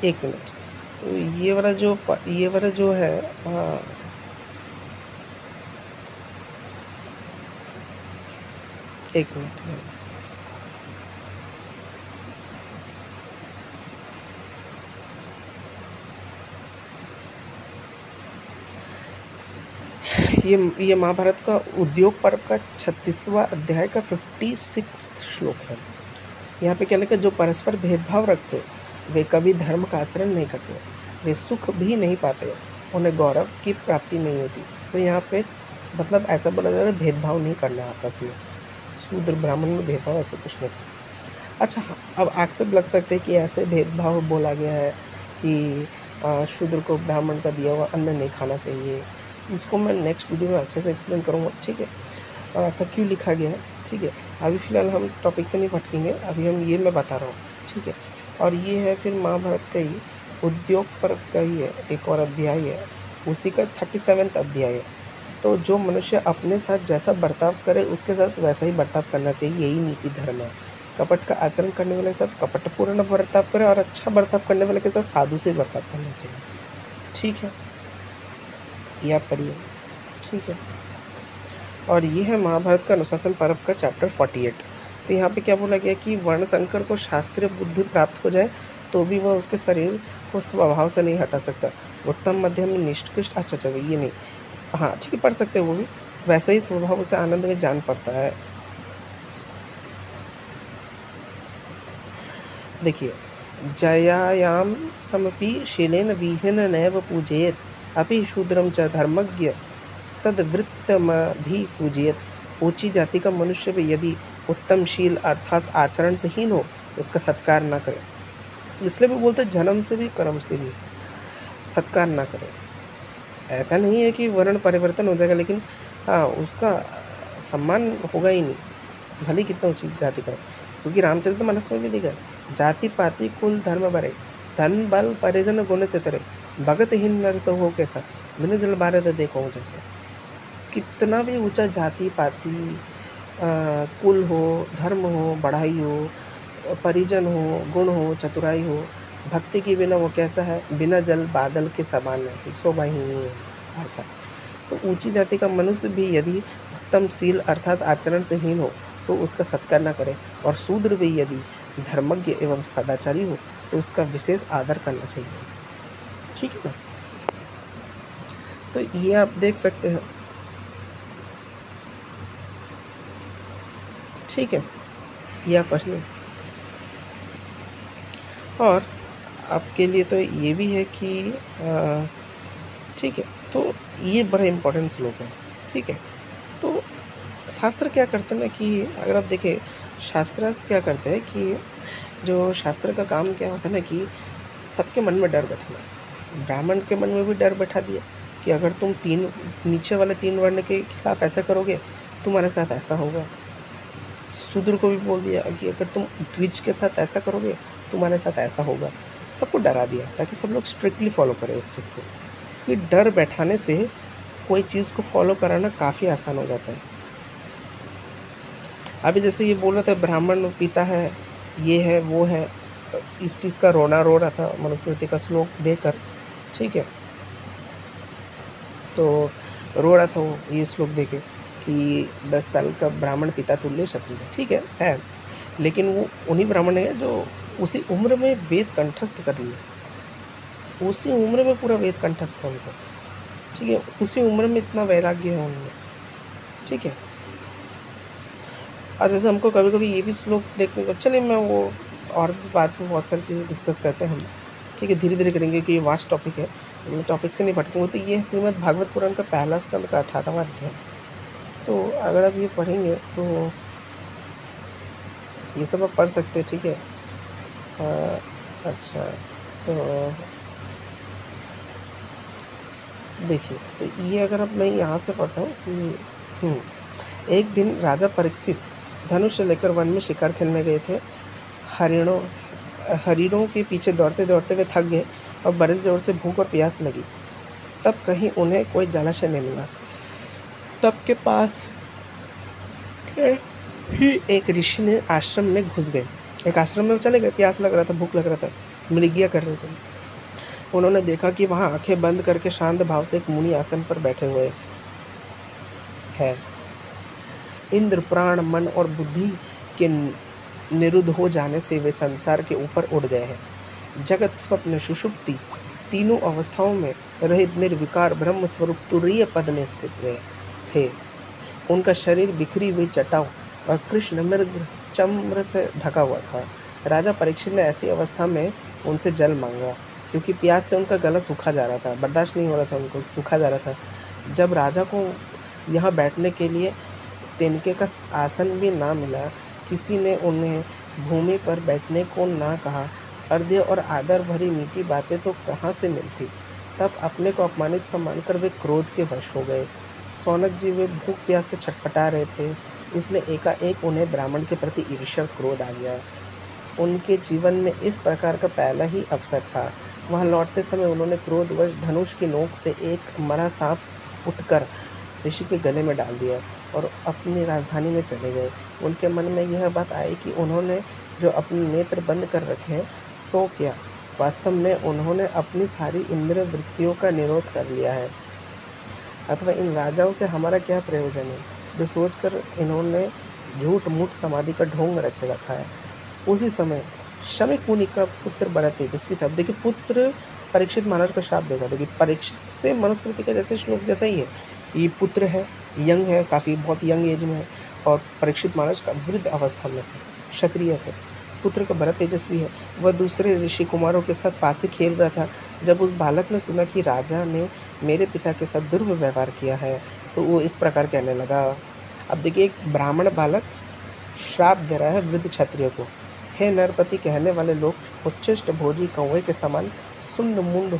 एक मिनट, तो ये वाला जो है, हाँ, एक मिनट, ये महाभारत का उद्योग पर्व का 36वां अध्याय का 56 श्लोक है। यहाँ पे क्या लिखा, जो परस्पर भेदभाव रखते वे कभी धर्म का आचरण नहीं करते, वे सुख भी नहीं पाते, उन्हें गौरव की प्राप्ति नहीं होती। तो यहाँ पे मतलब ऐसा बोला जा रहा है, भेदभाव नहीं करना आपस में, शूद्र ब्राह्मण में भेदभाव ऐसे कुछ नहीं। अच्छा, अब आक्षेप लग सकते हैं कि ऐसे भेदभाव बोला गया है कि शूद्र को ब्राह्मण का दिया हुआ अन्न नहीं खाना चाहिए। इसको मैं नेक्स्ट वीडियो में अच्छे से एक्सप्लेन करूँगा, ठीक है, ऐसा क्यों लिखा गया है, ठीक है। अभी फ़िलहाल हम टॉपिक से नहीं भटकेंगे, अभी हम ये मैं बता रहा हूँ, ठीक है। और ये है फिर महाभारत का ही उद्योग पर्व का ही है, एक और अध्याय है, उसी का 37वां अध्याय है। तो जो मनुष्य अपने साथ जैसा बर्ताव करे उसके साथ वैसा ही बर्ताव करना चाहिए, यही नीति धर्म है। कपट का आचरण करने वाले के साथ कपटपूर्ण बर्ताव करें, और अच्छा बर्ताव करने वाले के साथ साधु से बर्ताव करना चाहिए, ठीक है। ये आप पढ़िए, ठीक है। और ये है महाभारत का अनुशासन पर्व का चैप्टर 48। तो यहाँ पे क्या बोला गया कि वर्ण संकर को शास्त्रीय बुद्धि प्राप्त हो जाए तो भी वह उसके शरीर को स्वभाव से नहीं हटा सकता। उत्तम मध्यम निष्कृष्ट, अच्छा ये नहीं, हाँ ठीक है, पढ़ सकते हैं वो भी। वैसे ही स्वभाव उसे आनंद में जान पड़ता है। देखिए, जयायाम समपि शीलेन विहीन नैव पूजयेत अपि शूद्रम च धर्मज्ञ सद्वृत्तमभि पूजयेत। ऊंची जाति का मनुष्य भी यदि उत्तम शील अर्थात आचरण से हीन हो तो उसका सत्कार ना करे। इसलिए भी बोलते जन्म से भी कर्म से भी सत्कार ना करे। ऐसा नहीं है कि वर्ण परिवर्तन हो जाएगा, लेकिन हाँ उसका सम्मान होगा ही नहीं, भले कितना ऊंची जाति का, क्योंकि रामचरितमानस में भी लिखा है, जाति पाति कुल धर्म बरे, धन बल परिजन गुण चितरे, भगत हीन नर सो हो कैसा, बिनु जल बारे तो देखो जैसे। कितना भी ऊंचा जाति पाति कुल हो, धर्म हो, बढ़ाई हो, परिजन हो, गुण हो, चतुराई हो, भक्ति के बिना वो कैसा है, बिना जल बादल के समान है, शोभाहीन है अर्थात। तो ऊंची जाति का मनुष्य भी यदि उत्तमशील अर्थात आचरण से हीन हो तो उसका सत्कार न करे, और शूद्र भी यदि धर्मज्ञ एवं सदाचारी हो तो उसका विशेष आदर करना चाहिए। ठीक है ना। तो ये आप देख सकते हैं। ठीक है, ये आप पढ़िए। और आपके लिए तो ये भी है कि ठीक है, तो ये बड़ा इम्पोर्टेंट श्लोक है। ठीक है, तो शास्त्र क्या करते हैं ना कि अगर आप देखें, शास्त्र क्या करते हैं कि जो शास्त्र का काम क्या होता है ना कि सबके मन में डर बैठाना। ब्राह्मण के मन में भी डर बैठा दिया कि अगर तुम नीचे वाले 3 वर्ण के खिलाफ ऐसा करोगे तुम्हारे साथ ऐसा होगा। शूद्र को भी बोल दिया कि अगर तुम द्विज के साथ ऐसा करोगे तुम्हारे साथ ऐसा होगा। सबको डरा दिया ताकि सब लोग स्ट्रिक्टली फॉलो करें उस चीज़ को। कि डर बैठाने से कोई चीज़ को फॉलो कराना काफ़ी आसान हो जाता है। अभी जैसे ये बोल रहा था ब्राह्मण पिता है, ये है वो है, इस चीज़ का रोना रो रहा था मनुस्मृति का श्लोक देकर। ठीक है, तो रो रहा था वो ये श्लोक देके कि 10 साल का ब्राह्मण पिता तुल्य क्षत्रिय। ठीक है, लेकिन वो उन्हीं ब्राह्मण है जो उसी उम्र में वेद कंठस्थ कर लिए। उसी उम्र में पूरा वेद कंठस्थ है उनको। ठीक है, उसी उम्र में इतना वैराग्य है उनमें। ठीक है, और जैसे हमको कभी कभी ये भी श्लोक देखने को, चलिए मैं वो और भी बात में बहुत सारी चीज़ें डिस्कस करते हैं हम। ठीक है, धीरे धीरे करेंगे कि ये वास्ट टॉपिक है, मैं टॉपिक से नहीं भटकूँगा। तो ये श्रीमद् भागवत पुराण का पहला स्कंद का 18वां अध्याय। तो अगर आप ये पढ़ेंगे तो ये सब आप पढ़ सकते हैं। ठीक है, अच्छा, तो देखिए, तो ये अगर अब मैं यहाँ से पढ़ता हूँ कि एक दिन राजा परीक्षित धनुष लेकर वन में शिकार खेलने गए थे। हरिणों के पीछे दौड़ते दौड़ते वे थक गए और बड़े जोर से भूख और प्यास लगी। तब कहीं उन्हें कोई जलाशय नहीं मिला। तब के पास ही एक ऋषि ने आश्रम में घुस गए। एक आश्रम में चले गए, प्यास लग रहा था, भूख लग रहा था, मृगिया कर रहे थे। उन्होंने देखा कि वहाँ आंखें बंद करके शांत भाव से एक मुनि आसन पर बैठे हुए हैं। इंद्र प्राण मन और बुद्धि के निरुद्ध हो जाने से वे संसार के ऊपर उड़ गए हैं। जगत स्वप्न सुषुप्ति तीनों अवस्थाओं में रहित निर्विकार ब्रह्म स्वरूप तुरीय पद में स्थित हुए थे। उनका शरीर बिखरी हुई चटाओं और कृष्ण मृग चम्र से ढका हुआ था। राजा परीक्षित ने ऐसी अवस्था में उनसे जल मांगा, क्योंकि प्यास से उनका गला सूखा जा रहा था, बर्दाश्त नहीं हो रहा था, उनको सूखा जा रहा था। जब राजा को यहाँ बैठने के लिए तिनके का आसन भी ना मिला, किसी ने उन्हें भूमि पर बैठने को ना कहा, अर्ध्य और आदर भरी मीठी बातें तो कहाँ से मिलती। तब अपने को अपमानित सम्मान कर वे क्रोध के वश हो गए। सौनक जी वे भूख प्यास से छटपटा रहे थे, इसलिए एकाएक उन्हें ब्राह्मण के प्रति ईर्ष्या क्रोध आ गया। उनके जीवन में इस प्रकार का पहला ही अवसर था। वहाँ लौटते समय उन्होंने क्रोधवश धनुष की नोक से एक मरा सांप उठकर ऋषि के गले में डाल दिया और अपनी राजधानी में चले गए। उनके मन में यह बात आई कि उन्होंने जो अपने नेत्र बंद कर रखे हैं सो क्या। वास्तव में उन्होंने अपनी सारी इंद्रिय वृत्तियों का निरोध कर लिया है, अथवा इन राजाओं से हमारा क्या प्रयोजन है, जो सोचकर इन्होंने झूठ मूठ समाधि का ढोंग रच रखा है। उसी समय शमिक मुनि का पुत्र बड़ा तेजस्वी था। देखिए, पुत्र परीक्षित महाराज का श्राप देगा। देखिए, परीक्षित से मनुस्मृति का जैसे श्लोक जैसा ही है। ये पुत्र है, यंग है, काफ़ी बहुत यंग एज में है, और परीक्षित महाराज का वृद्ध अवस्था में थे, क्षत्रिय थे। पुत्र का बड़ा तेजस्वी है। वह दूसरे ऋषि कुमारों के साथ पास ही खेल रहा था। जब उस बालक ने सुना कि राजा ने मेरे पिता के साथ दुर्व्यवहार किया है तो वो इस प्रकार कहने लगा। अब देखिए, एक ब्राह्मण बालक श्राप दे रहा है वृद्ध क्षत्रिय को। हे नरपति कहने वाले लोग, उच्चिष्ट भोजी कौवे के समान सुंड मुंड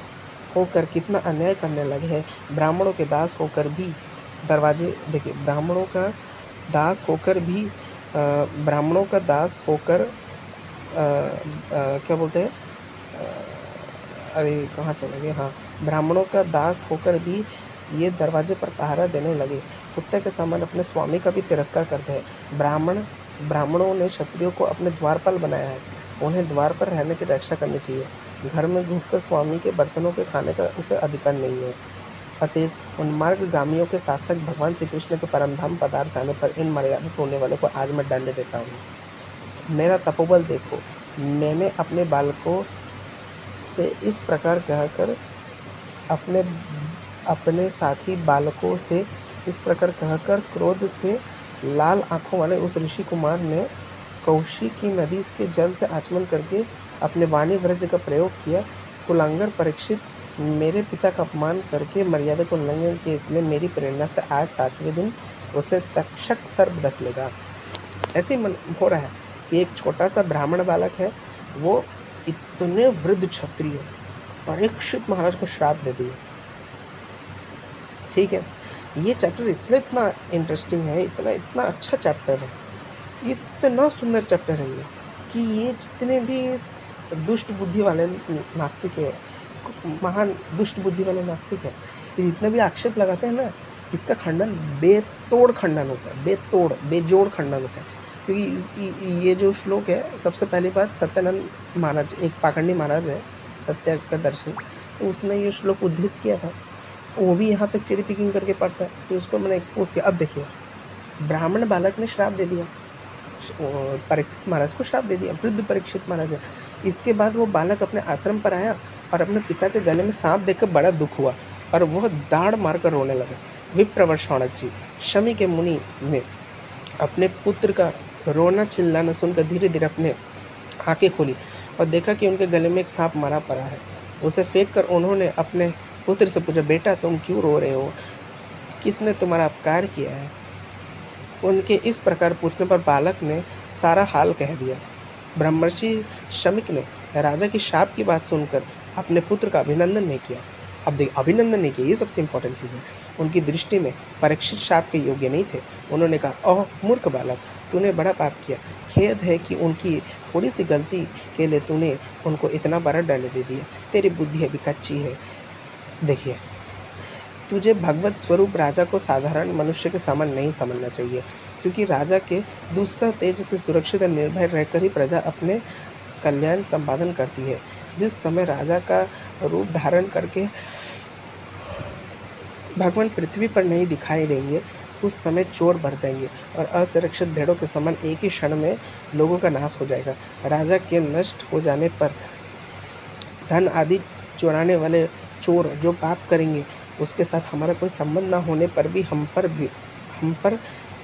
होकर कितना अन्याय करने लगे हैं। ब्राह्मणों के दास होकर भी दरवाजे, देखिए, ब्राह्मणों का दास होकर क्या बोलते हैं, अरे कहाँ चले गए, हाँ, ब्राह्मणों का दास होकर भी ये दरवाजे पर पहरा देने लगे। कुत्ते के समान अपने स्वामी का भी तिरस्कार करते हैं। ब्राह्मण ब्राह्मणों ने क्षत्रियों को अपने द्वारपाल बनाया है, उन्हें द्वार पर रहने की रक्षा करनी चाहिए। घर में घुसकर स्वामी के बर्तनों के खाने का उसे अधिकार नहीं है। अतएव उन्मार्गगामियों के शासक भगवान श्री कृष्ण के परमधाम पदार्थ आने पर इन मर्यादित होने वालों को आज मैं दंड देता हूँ। मेरा तपोबल देखो, मैंने अपने बालकों से इस प्रकार कहकर अपने साथी बालकों से इस प्रकार कहकर क्रोध से लाल आंखों वाले उस ऋषि कुमार ने कौशिकी नदी के जल से आचमन करके अपने वाणी वृद्ध का प्रयोग किया। कुलांगर परीक्षित, मेरे पिता का अपमान करके मर्यादा को उल्लंघन किया, इसलिए मेरी प्रेरणा से आज 7वें दिन उसे तक्षक सर्प डस लेगा। ऐसे ही हो रहा है कि एक छोटा सा ब्राह्मण बालक है, वो इतने वृद्ध क्षत्रिय परीक्षित महाराज को श्राप दे दिए। ठीक है, ये चैप्टर इसलिए इतना इंटरेस्टिंग है, इतना अच्छा चैप्टर है, इतना सुंदर चैप्टर है ये कि ये जितने भी दुष्ट बुद्धि वाले नास्तिक है, महान दुष्ट बुद्धि वाले नास्तिक है, ये जितने भी आक्षेप लगाते हैं ना, इसका खंडन बेतोड़ खंडन होता है, बेजोड़ खंडन होता है। क्योंकि ये जो श्लोक है, सबसे पहली बात सत्यानंद महाराज, एक पाखंडी महाराज है सत्य का दर्शन, तो उसने ये श्लोक उद्धृत किया था, वो भी यहाँ पे चेरी पिकिंग करके पढ़ता है, तो उसको मैंने एक्सपोज किया। अब देखिए, ब्राह्मण बालक ने श्राप दे दिया, परीक्षित महाराज को श्राप दे दिया, वृद्ध परीक्षित महाराज है। इसके बाद वो बालक अपने आश्रम पर आया और अपने पिता के गले में सांप देखकर बड़ा दुख हुआ और वह दाढ़ मारकर रोने लगा। विप्रवर शौनक जी, शमी के मुनि ने अपने पुत्र का रोना चिल्लाना सुनकर धीरे धीरे अपने आंखें खोली और देखा कि उनके गले में एक सांप मारा पड़ा है। उसे फेंक कर उन्होंने अपने पुत्र से पूछा, बेटा तुम क्यों रो रहे हो, किसने तुम्हारा अपकार किया है? उनके इस प्रकार पूछने पर बालक ने सारा हाल कह दिया। ब्रह्मर्षि शमिक ने राजा की शाप की बात सुनकर अपने पुत्र का अभिनंदन नहीं किया। अब देख, अभिनंदन नहीं किया, ये सबसे इम्पोर्टेंट चीज़ है। उनकी दृष्टि में परीक्षित शाप के योग्य नहीं थे। उन्होंने कहा, ओह मूर्ख बालक, तूने बड़ा पाप किया, खेद है कि उनकी थोड़ी सी गलती के लिए तूने उनको इतना बड़ा दंड दे दिया, तेरी बुद्धि अभी कच्ची है। देखिए, तुझे भगवत स्वरूप राजा को साधारण मनुष्य के समान नहीं समझना चाहिए, क्योंकि राजा के दुस्सह तेज से सुरक्षित और निर्भय रहकर ही प्रजा अपने कल्याण संपादन करती है। जिस समय राजा का रूप धारण करके भगवान पृथ्वी पर नहीं दिखाई देंगे, उस समय चोर बढ़ जाएंगे और असुरक्षित भेड़ों के समान एक ही क्षण में लोगों का नाश हो जाएगा। राजा के नष्ट हो जाने पर धन आदि चुराने वाले चोर जो पाप करेंगे, उसके साथ हमारा कोई संबंध ना होने पर भी हम पर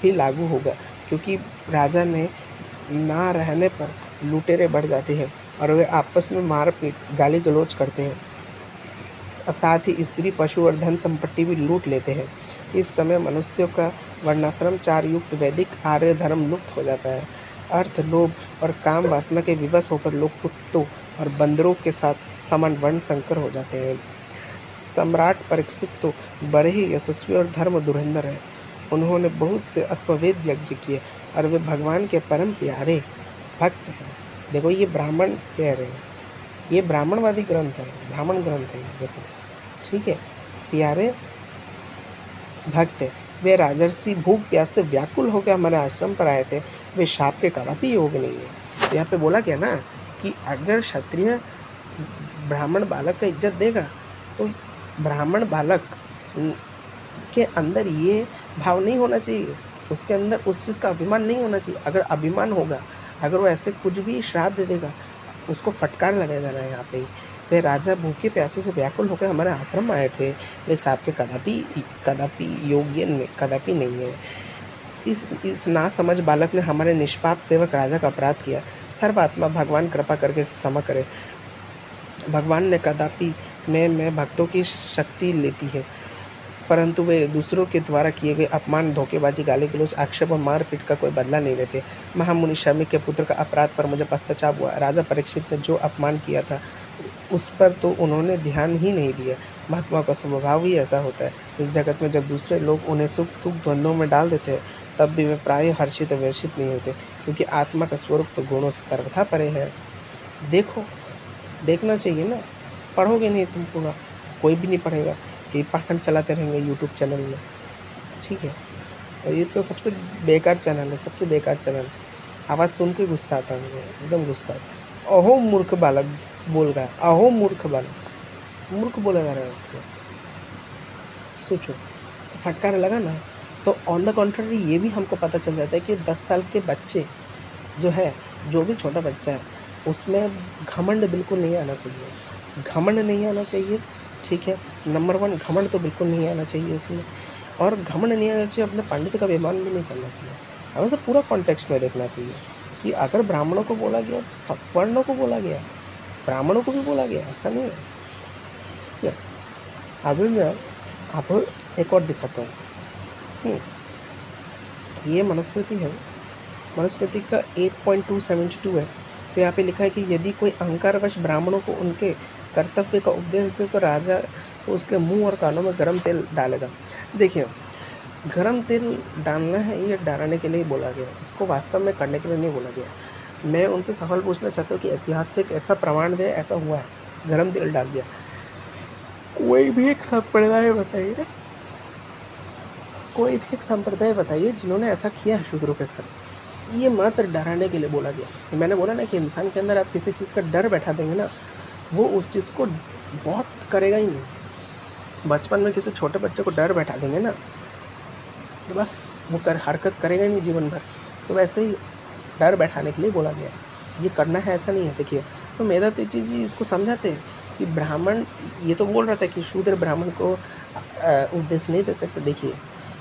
भी लागू होगा, क्योंकि राजा ने ना रहने पर लुटेरे बढ़ जाते हैं और वे आपस में मारपीट गाली गलौज करते हैं, साथ ही स्त्री पशु और धन संपत्ति भी लूट लेते हैं। इस समय मनुष्यों का वर्णाश्रम चार युक्त वैदिक आर्य धर्म लुप्त हो जाता है। अर्थ, लोभ और काम वासना के विवश होकर लोग कुत्तों और बंदरों के साथ समान वर्ण संकर हो जाते हैं। सम्राट परीक्षित तो बड़े ही यशस्वी और धर्म धुरंधर है। उन्होंने बहुत से अश्वमेध यज्ञ किए और वे भगवान के परम प्यारे भक्त हैं। देखो, ये ब्राह्मण कह रहे हैं, ये ब्राह्मणवादी ग्रंथ है, ब्राह्मण ग्रंथ है। देखो, ठीक है, प्यारे भक्त है। वे राजर्षि भूख प्यास से व्याकुल होकर हमारे आश्रम पर आए थे, वे शाप के कदापि योग नहीं है। तो यहाँ पे बोला क्या ना कि अगर क्षत्रिय ब्राह्मण बालक का इज्जत देगा, तो ब्राह्मण बालक के अंदर ये भाव नहीं होना चाहिए, उसके अंदर उस चीज़ का अभिमान नहीं होना चाहिए। अगर अभिमान होगा, अगर वो ऐसे कुछ भी श्राप दे देगा, उसको फटकार लगाया जाना है। यहाँ पे वे राजा भूखे प्यासे से व्याकुल होकर हमारे आश्रम आए थे, वे शाप के कदापि योग्य कदापि नहीं है। इस नासमझ बालक ने हमारे निष्पाप सेवक राजा का अपराध किया। सर्वात्मा भगवान कृपा करके क्षमा करे। भगवान ने कदापि मैं भक्तों की शक्ति लेती है, परंतु वे दूसरों के द्वारा किए गए अपमान, धोखेबाजी, गाली गलौज, आक्षेप और मारपीट का कोई बदला नहीं लेते। महामुनि शमी के पुत्र का अपराध पर मुझे पश्चाताप हुआ। राजा परीक्षित ने जो अपमान किया था, उस पर तो उन्होंने ध्यान ही नहीं दिया। महात्मा का स्वभाव ही ऐसा होता है। इस जगत में जब दूसरे लोग उन्हें सुख दुख द्वंद्वों में डाल देते हैं, तब भी वे प्रायः हर्षित और वर्षित नहीं होते, क्योंकि आत्मा का स्वरूप तो गुणों से सर्वथा परे है। देखो, देखना चाहिए ना, पढ़ोगे नहीं तुम पूरा, कोई भी नहीं पढ़ेगा, ये पाखंड फैलाते रहेंगे यूट्यूब चैनल में। ठीक है, और ये तो सबसे बेकार चैनल है, सबसे बेकार चैनल। आवाज़ सुन के गुस्सा आता है मुझे, एकदम गुस्सा आता है। अहो मूर्ख बालक बोल रहा है, अहो मूर्ख बालक, मूर्ख बोला जा रहा है उसको। सोचो, फटकार लगा ना। तो ऑन द कॉन्ट्ररी ये भी हमको पता चल जाता है कि 10 साल के बच्चे जो है, जो भी छोटा बच्चा है, उसमें घमंड बिल्कुल नहीं आना चाहिए, घमंड नहीं आना चाहिए, ठीक है। नंबर 1 घमंड तो बिल्कुल नहीं आना चाहिए उसमें, और घमंड नहीं आना चाहिए, अपने पंडित का बेईमान भी नहीं करना चाहिए। हमें से पूरा कॉन्टेक्स्ट में देखना चाहिए कि अगर ब्राह्मणों को बोला गया तो सब वर्णों को बोला गया, ब्राह्मणों को भी बोला गया, ऐसा नहीं है, ठीक है। अभी मैं आपको एक और दिखाता हूँ। ये मनुस्मृति है, मनुस्मृति का 8.272 है। तो यहाँ पे लिखा है कि यदि कोई अहंकारवश ब्राह्मणों को उनके कर्तव्य का उपदेश दे तो राजा उसके मुंह और कानों में गर्म तेल डालेगा। देखिए, गर्म तेल डालना है ये डराने के लिए बोला गया, इसको वास्तव में करने के लिए नहीं बोला गया। मैं उनसे सवाल पूछना चाहता हूँ कि ऐतिहासिक ऐसा प्रमाण दे, ऐसा हुआ है, गर्म तेल डाल दिया। कोई भी एक संप्रदाय बताइए, कोई भी एक संप्रदाय बताइए जिन्होंने ऐसा किया है शूद्रों के साथ। ये मात्र डराने के लिए बोला गया। मैंने बोला ना कि इंसान के अंदर आप किसी चीज़ का डर बैठा देंगे ना, वो उस चीज़ को बहुत करेगा ही नहीं। बचपन में किसी छोटे बच्चे को डर बैठा देंगे ना, तो बस वो हरकत करेगा ही नहीं जीवन भर। तो वैसे ही डर बैठाने के लिए बोला गया, ये करना है ऐसा नहीं है। देखिए, तो मेधा तेजी जी इसको समझाते हैं कि ब्राह्मण, ये तो बोल रहा था कि शूद्र ब्राह्मण को उपदेश नहीं दे सकते। देखिए,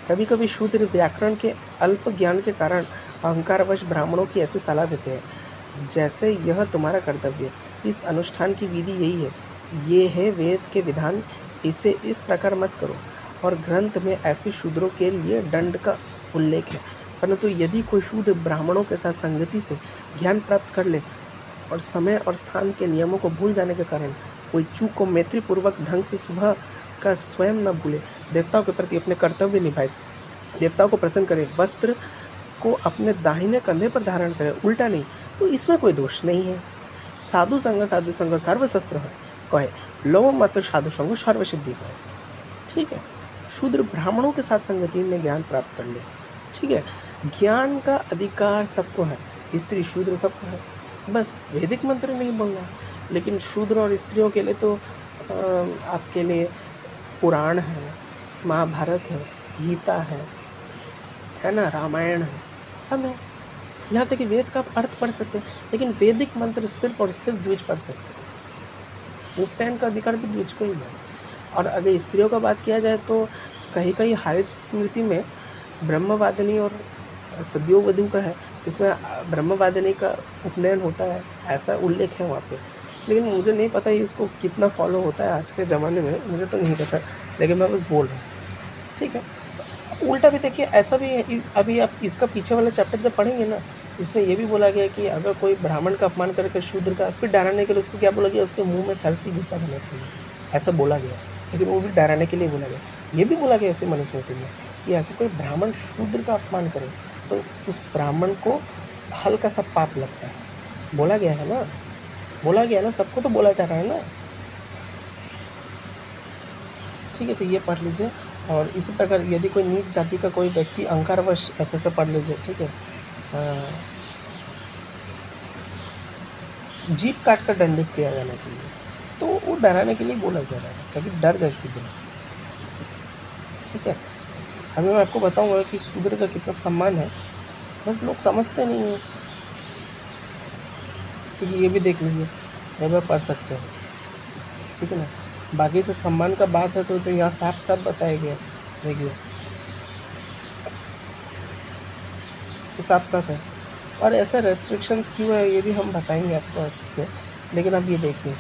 कभी कभी शूद्र व्याकरण के अल्प ज्ञान के कारण अहंकारवश ब्राह्मणों की ऐसी सलाह देते हैं, जैसे यह तुम्हारा कर्तव्य, इस अनुष्ठान की विधि यही है, ये है वेद के विधान, इसे इस प्रकार मत करो। और ग्रंथ में ऐसे शूद्रों के लिए दंड का उल्लेख है। परंतु यदि कोई शूद्र ब्राह्मणों के साथ संगति से ज्ञान प्राप्त कर ले और समय और स्थान के नियमों को भूल जाने के कारण कोई चूक को मैत्रीपूर्वक ढंग से सुबह का स्वयं न भूले, देवताओं के प्रति अपने कर्तव्य निभाए, देवताओं को प्रसन्न करे, वस्त्र को अपने दाहिने कंधे पर धारण करे, उल्टा नहीं, तो इसमें कोई दोष नहीं है। साधु संग सर्वशस्त्र है, कहे लो मत साधु संग सर्वसिद्धि कहे, ठीक है। शूद्र ब्राह्मणों के साथ संगति में ज्ञान प्राप्त कर ले, ठीक है। ज्ञान का अधिकार सबको है, स्त्री शूद्र सबको है, बस वैदिक मंत्र नहीं बोलना है। लेकिन शूद्र और स्त्रियों के लिए तो आपके लिए पुराण है, महाभारत है, गीता है ना, रामायण है, सब है। यहाँ तक कि वेद का अर्थ पढ़ सकते हैं, लेकिन वैदिक मंत्र सिर्फ और सिर्फ द्विज पढ़ सकते हैं। उपनयन का अधिकार भी द्विज को ही है। और अगर स्त्रियों का बात किया जाए तो कहीं कहीं हरित स्मृति में ब्रह्मवादिनी और सद्योवधू का है, इसमें ब्रह्मवादिनी का उपनयन होता है, ऐसा उल्लेख है वहाँ पे। लेकिन मुझे नहीं पता इसको कितना फॉलो होता है आज के ज़माने में, मुझे तो नहीं पता, लेकिन मैं बस बोल रहा हूँ, ठीक है। उल्टा भी देखिए, ऐसा भी है। अभी आप इसका पीछे वाला चैप्टर जब पढ़ेंगे ना, इसमें ये भी बोला गया कि अगर कोई ब्राह्मण का अपमान करके शूद्र का, फिर डराने के लिए उसको क्या बोला गया, उसके मुंह में सरसी घुसा देना चाहिए, ऐसा बोला गया। लेकिन वो भी डराने के लिए बोला गया। ये भी बोला गया इसी मनुस्मृति में कि अगर कोई ब्राह्मण शूद्र का अपमान करे तो उस ब्राह्मण को हल्का सा पाप लगता है, बोला गया है ना, बोला गया ना, सबको तो बोला जा रहा है ना, ठीक है। तो ये पढ़ लीजिए। और इसी प्रकार यदि कोई नीच जाति का कोई व्यक्ति अहंकारवश ऐसे पढ़ लीजिए, ठीक है। जीभ काट कर दंडित किया जाना चाहिए, तो वो डराने के लिए बोला जा रहा है, ताकि डर जाए शूद्र, ठीक है। अभी मैं आपको बताऊंगा कि शूद्र का कितना सम्मान है, बस लोग समझते नहीं हैं। ठीक है, ये भी देख लीजिए, ये भी पढ़ सकते हैं, ठीक है ना। बाकी तो सम्मान का बात है तो यहाँ साफ साफ बताया गया, देखिए साफ साफ है। और ऐसा रेस्ट्रिक्शंस क्यों है ये भी हम बताएंगे आपको अच्छे से। लेकिन अब ये देखिए,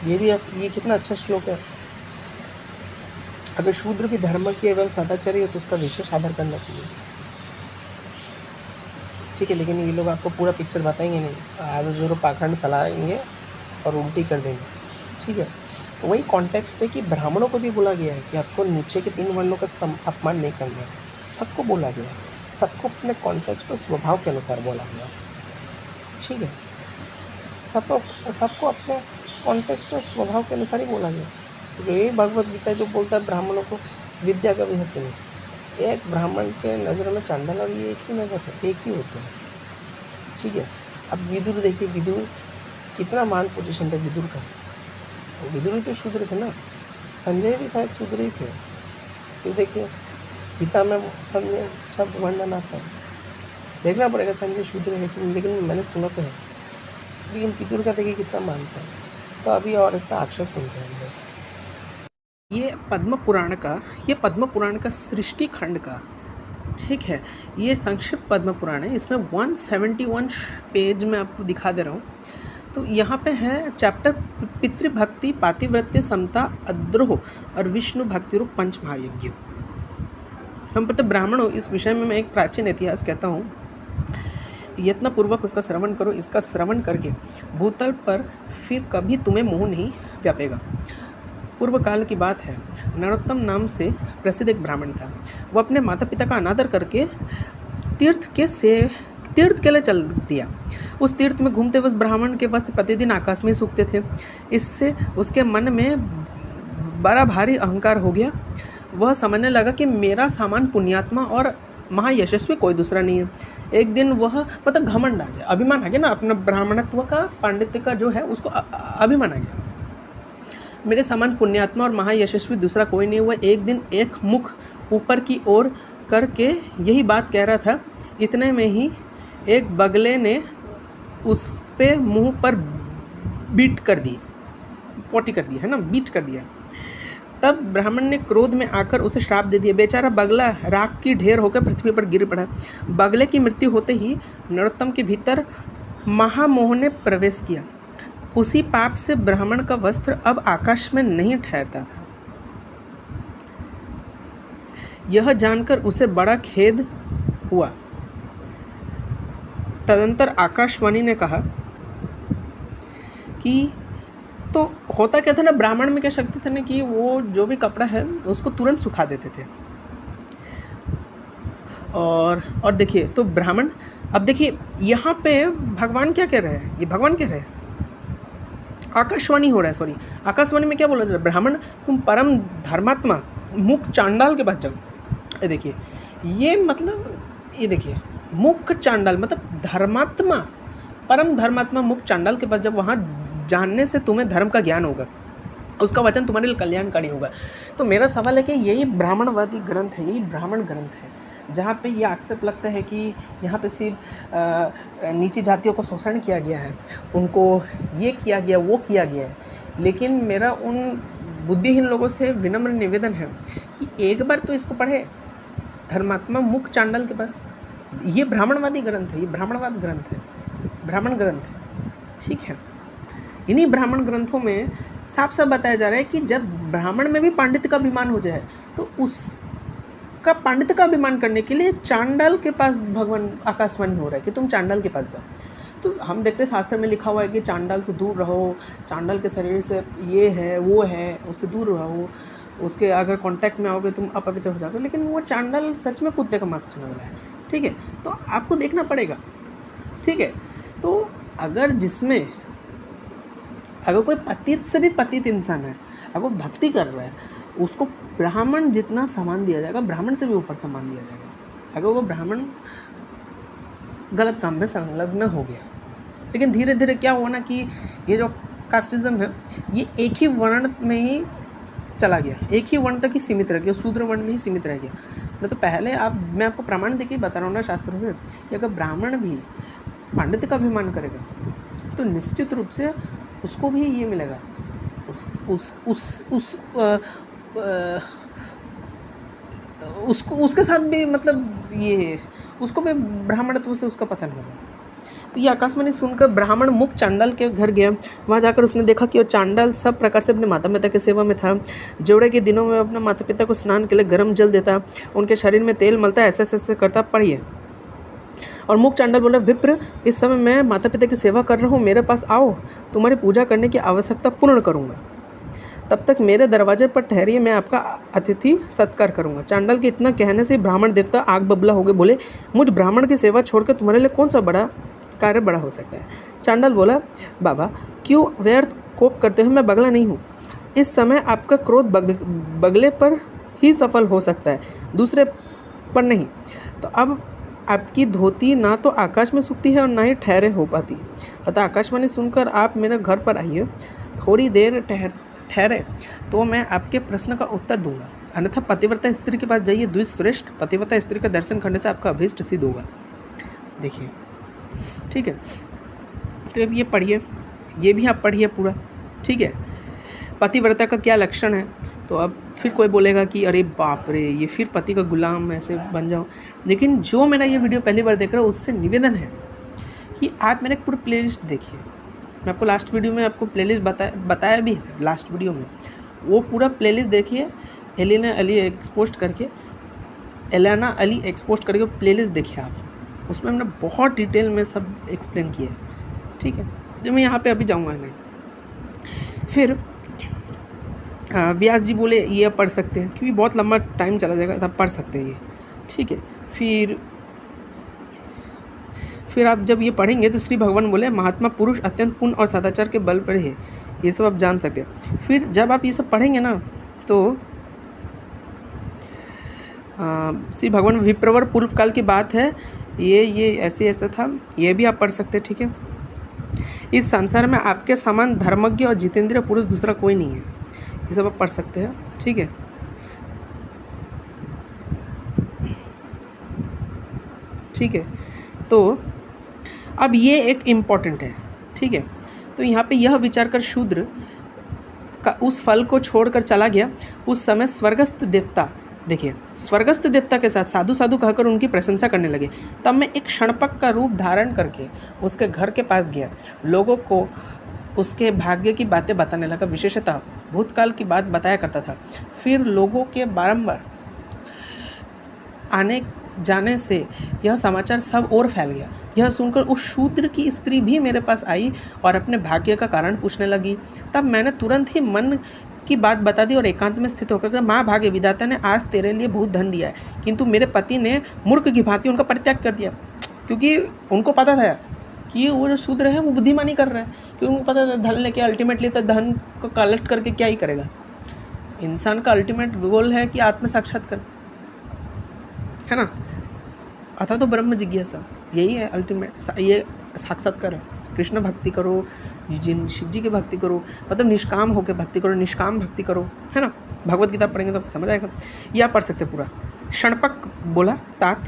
ये भी अब ये कितना अच्छा श्लोक है। अगर शूद्र भी धर्म की एवं सदाचारी है तो उसका विशेष आदर करना चाहिए, ठीक है। लेकिन ये लोग आपको पूरा पिक्चर बताएंगे नहीं, आगे जरूर पाखंड फैलाएंगे और उल्टी कर देंगे, ठीक है। तो वही कॉन्टेक्स्ट है कि ब्राह्मणों को भी बोला गया है कि आपको नीचे के 3 वर्णों का अपमान नहीं करना है, सबको बोला गया है, सबको अपने कॉन्टेक्स्ट और स्वभाव के अनुसार बोला गया, ठीक है। सबको अपने कॉन्टेक्स्ट और स्वभाव के अनुसार ही बोला गया। तो यही भगवत गीता जो बोलता है ब्राह्मणों को विद्या का भी हस्त नहीं, एक ब्राह्मण के नज़र में चांडाल और ये एक ही नज़र है, एक ही होते हैं, ठीक है। अब विदुर देखिए, विदुर कितना मान पोजीशन था विदुर का, विदुर तो शूद्र थे ना, संजय भी शायद शूद्र ही थे। तो देखिए गीता में संजय शब्द वर्णन आता है, देखना पड़ेगा संजय शूद्र है लेकिन मैंने सुना तो है। लेकिन विदुर का देखिए कितना मानता है। तो अभी और इसका आक्षेप सुनते हैं हम लोग। ये पद्म पुराण का सृष्टि खंड का, ठीक है, ये संक्षिप्त पद्म पुराण है। इसमें 171 पेज में आपको दिखा दे रहा हूँ। तो यहाँ पे है चैप्टर पितृभक्ति, पातिव्रत्य, समता, अद्रोह और विष्णु भक्ति रूप पंच महायज्ञ। हम पता ब्राह्मण हो, इस विषय में मैं एक प्राचीन इतिहास कहता हूँ, यत्नपूर्वक उसका श्रवण करो। इसका श्रवण करके भूतल पर फिर कभी तुम्हें मोह नहीं व्यापेगा। पूर्व काल की बात है, नरोत्तम नाम से प्रसिद्ध एक ब्राह्मण था। वो अपने माता पिता का अनादर करके तीर्थ के लिए चल दिया। उस तीर्थ में घूमते हुए उस ब्राह्मण के वस्त्र प्रतिदिन आकाश में सूखते थे। इससे उसके मन में बड़ा भारी अहंकार हो गया। वह समझने लगा कि मेरा सामान पुण्यात्मा और महायशस्वी कोई दूसरा नहीं है। एक दिन वह मतलब घमंड आ गया, अभिमान आ गया ना, अपना ब्राह्मणत्व का, पांडित्य का जो है उसको अभिमान आ गया। मेरे समान पुण्यात्मा और महायशस्वी दूसरा कोई नहीं हुआ। एक दिन एक मुख ऊपर की ओर करके यही बात कह रहा था। इतने में ही एक बगले ने उस पे मुंह पर बीट कर दी, पोटी कर दी है ना, बीट कर दिया। तब ब्राह्मण ने क्रोध में आकर उसे श्राप दे दिया। बेचारा बगला राख की ढेर होकर पृथ्वी पर गिर पड़ा। बगले की मृत्यु होते ही नरोत्तम के भीतर महामोह ने प्रवेश किया। उसी पाप से ब्राह्मण का वस्त्र अब आकाश में नहीं ठहरता था। यह जानकर उसे बड़ा खेद हुआ। तदंतर आकाशवाणी ने कहा कि तो होता क्या था ना, ब्राह्मण में क्या शक्ति थी ना कि वो जो भी कपड़ा है उसको तुरंत सुखा देते थे। और देखिए तो ब्राह्मण, अब देखिए यहाँ पे भगवान क्या कह रहे हैं, ये भगवान कह रहे हैं, आकाशवाणी हो रहा है, सॉरी, आकाशवाणी में क्या बोला जा रहा है, ब्राह्मण तुम परम धर्मात्मा मुख चांडाल के पास जाओ। ये देखिए, ये मतलब, ये देखिए मुख चांडाल मतलब धर्मात्मा, परम धर्मात्मा मुख चांडाल के पास जब वहाँ जानने से तुम्हें धर्म का ज्ञान होगा, उसका वचन तुम्हारे लिए कल्याणकारी होगा। तो मेरा सवाल है कि यही ब्राह्मणवादी ग्रंथ है, यही ब्राह्मण ग्रंथ है जहाँ पे ये आक्षेप लगता है कि यहाँ पे सिर्फ नीची जातियों को शोषण किया गया है, उनको ये किया गया, वो किया गया है। लेकिन मेरा उन बुद्धिहीन लोगों से विनम्र निवेदन है कि एक बार तो इसको पढ़े, धर्मात्मा मुख चांडाल के पास। ये ब्राह्मणवादी ग्रंथ है, ये ब्राह्मणवाद ग्रंथ है, ब्राह्मण ग्रंथ है, ठीक है। इन्हीं ब्राह्मण ग्रंथों में साफ साफ बताया जा रहा है कि जब ब्राह्मण में भी पांडित्य का अभिमान हो जाए तो उसका पांडित्य का अभिमान करने के लिए चांडाल के पास भगवान आकाशवाणी हो रहा है कि तुम चांडाल के पास जाओ। तो हम देखते शास्त्र में लिखा हुआ है कि चांडाल से दूर रहो, चांडाल के शरीर से ये है वो है, उससे दूर रहो, उसके अगर कांटेक्ट में आओगे तुम अपवित्र हो जाओगे। लेकिन वो चांडाल सच में कुत्ते का मांस खाने वाला है, ठीक है। तो आपको देखना पड़ेगा, ठीक है। तो अगर कोई पतित से भी पतित इंसान है, अगर वो भक्ति कर रहा है, उसको ब्राह्मण जितना सम्मान दिया जाएगा, ब्राह्मण से भी ऊपर सम्मान दिया जाएगा अगर वो ब्राह्मण गलत काम में संलग्न हो गया। लेकिन धीरे धीरे क्या हुआ ना कि ये जो कास्टिज्म है ये एक ही वर्ण में ही चला गया, एक ही वर्ण तक ही सीमित रह गया, शूद्र वर्ण में ही सीमित रह गया। मैं तो पहले मैं आपको प्रमाण देके बता रहा हूँ ना शास्त्रों से कि अगर ब्राह्मण भी पांडित्य का अभिमान करेगा तो निश्चित रूप से उसको भी ये मिलेगा, उसके साथ भी मतलब ये उसको भी ब्राह्मणत्व से उसका पतन होगा। तो ये आकाशवाणी सुनकर ब्राह्मण मुख चांडाल के घर गया। वहाँ जाकर उसने देखा कि वो चांडाल सब प्रकार से अपने माता पिता की सेवा में था। जोड़े के दिनों में अपने माता पिता को स्नान के लिए गर्म जल देता, उनके शरीर में तेल मलता, ऐसे करता। पढ़िए। और मुख चांडाल बोला, विप्र, इस समय मैं माता पिता की सेवा कर रहा हूँ, मेरे पास आओ, तुम्हारी पूजा करने की आवश्यकता पूर्ण करूँगा। तब तक मेरे दरवाजे पर ठहरिए, मैं आपका अतिथि सत्कार करूँगा। चांडाल के इतना कहने से ब्राह्मण देवता आग बबला हो गए। बोले, मुझ ब्राह्मण की सेवा छोड़कर तुम्हारे लिए कौन सा बड़ा कार्य बड़ा हो सकता है। चांडाल बोला, बाबा क्यों व्यर्थ कोप करते हो, मैं बगला नहीं हूँ। इस समय आपका क्रोध बगले पर ही सफल हो सकता है, दूसरे पर नहीं। तो अब आपकी धोती ना तो आकाश में सूखती है और ना ही ठहरे हो पाती। अतः आकाशवाणी सुनकर आप मेरे घर पर आइए, थोड़ी देर ठहरे तो मैं आपके प्रश्न का उत्तर दूंगा, अन्यथा पतिव्रता स्त्री के पास जाइए। द्विश्रेष्ठ पतिव्रता स्त्री का दर्शन करने से आपका अभीष्ट सिद्ध होगा। देखिए, ठीक है, तो अब ये पढ़िए, ये भी आप पढ़िए पूरा, ठीक है। पतिव्रता का क्या लक्षण है, तो अब फिर कोई बोलेगा कि अरे बाप रे, ये फिर पति का गुलाम ऐसे बन जाओ। लेकिन जो मेरा ये वीडियो पहली बार देख रहा है उससे निवेदन है कि आप मेरा पूरा प्लेलिस्ट देखिए। मैं आपको लास्ट वीडियो में आपको प्लेलिस्ट बताया भी है, लास्ट वीडियो में वो पूरा प्लेलिस्ट देखिए। एलिना अली एक्सपोस्ट करके प्लेलिस्ट देखिए आप, उसमें हमने बहुत डिटेल में सब एक्सप्लेन किया है, ठीक है। जो मैं यहाँ पे अभी जाऊँगा नहीं। फिर व्यास जी बोले ये पढ़ सकते हैं, क्योंकि बहुत लंबा टाइम चला जाएगा, तब पढ़ सकते हैं ये, ठीक है। फिर आप जब ये पढ़ेंगे तो श्री भगवान बोले महात्मा पुरुष अत्यंत पुण्य और सदाचार के बल पर है, ये सब आप जान सकते हैं। फिर जब आप ये सब पढ़ेंगे ना तो श्री भगवान विप्रवर पूर्व काल की बात है, ये ऐसा था, ये भी आप पढ़ सकते हैं, ठीक है। इस संसार में आपके समान धर्मज्ञ और जितेंद्रिय पुरुष दूसरा कोई नहीं है, ये सब आप पढ़ सकते हैं, ठीक है। ठीक है, तो अब ये एक इम्पॉर्टेंट है, ठीक है। तो यहाँ पे यह विचार कर शूद्र का उस फल को छोड़कर चला गया। उस समय स्वर्गस्थ देवता, देखिए, स्वर्गस्थ देवता के साथ साधु साधु कहकर उनकी प्रशंसा करने लगे। तब मैं एक क्षणपक का रूप धारण करके उसके घर के पास गया, लोगों को उसके भाग्य की बातें बताने लगा, विशेषतः भूतकाल की बात बताया करता था। फिर लोगों के बारंबार आने जाने से यह समाचार सब ओर फैल गया। यह सुनकर उस शूद्र की स्त्री भी मेरे पास आई और अपने भाग्य का कारण पूछने लगी। तब मैंने तुरंत ही मन की बात बता दी और एकांत में स्थित होकर माँ भाग्य विधाता ने आज तेरे लिए बहुत धन दिया है, किंतु मेरे पति ने मूर्ख की भांति उनका परित्याग कर दिया, क्योंकि उनको पता था कि वो जो शूद्र है वो बुद्धिमानी कर रहा है, क्योंकि उनको पता था धन लेके अल्टीमेटली तो धन को कलेक्ट करके क्या ही करेगा। इंसान का अल्टीमेट गोल है कि आत्म साक्षात्कार, है ना, अथा तो ब्रह्म जिज्ञासा, यही है अल्टीमेट, ये साक्षात्कार है। कृष्ण भक्ति करो, शिव जी की भक्ति करो, मतलब निष्काम होकर भक्ति करो, निष्काम भक्ति करो, है ना। भगवत गीता पढ़ेंगे तो समझ आएगा। या पढ़ सकते पूरा। क्षणपक बोला तात,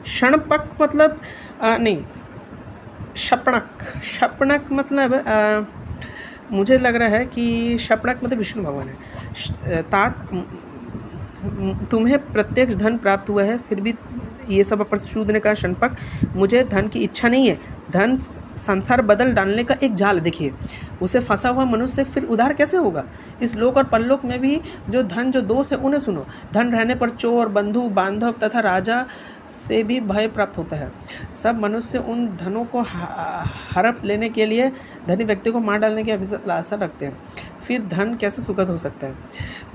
क्षणपक मतलब नहीं, शपणक मतलब मुझे लग रहा है कि शपणक मतलब विष्णु भगवान है। तात, तुम्हें प्रत्यक्ष धन प्राप्त हुआ है, फिर भी ये सब अपर शूद्र ने कहा शनपक, मुझे धन की इच्छा नहीं है, धन संसार बदल डालने का एक जाल। देखिए, उसे फंसा हुआ मनुष्य फिर उद्धार कैसे होगा। इस लोक और परलोक में भी जो धन जो दोष है उन्हें सुनो। धन रहने पर चोर, बंधु बांधव तथा राजा से भी भय प्राप्त होता है। सब मनुष्य उन धनों को हड़प लेने के लिए धनी व्यक्ति को मार डालने की अभिलाषा रखते हैं। फिर धन कैसे सुखद हो सकता है।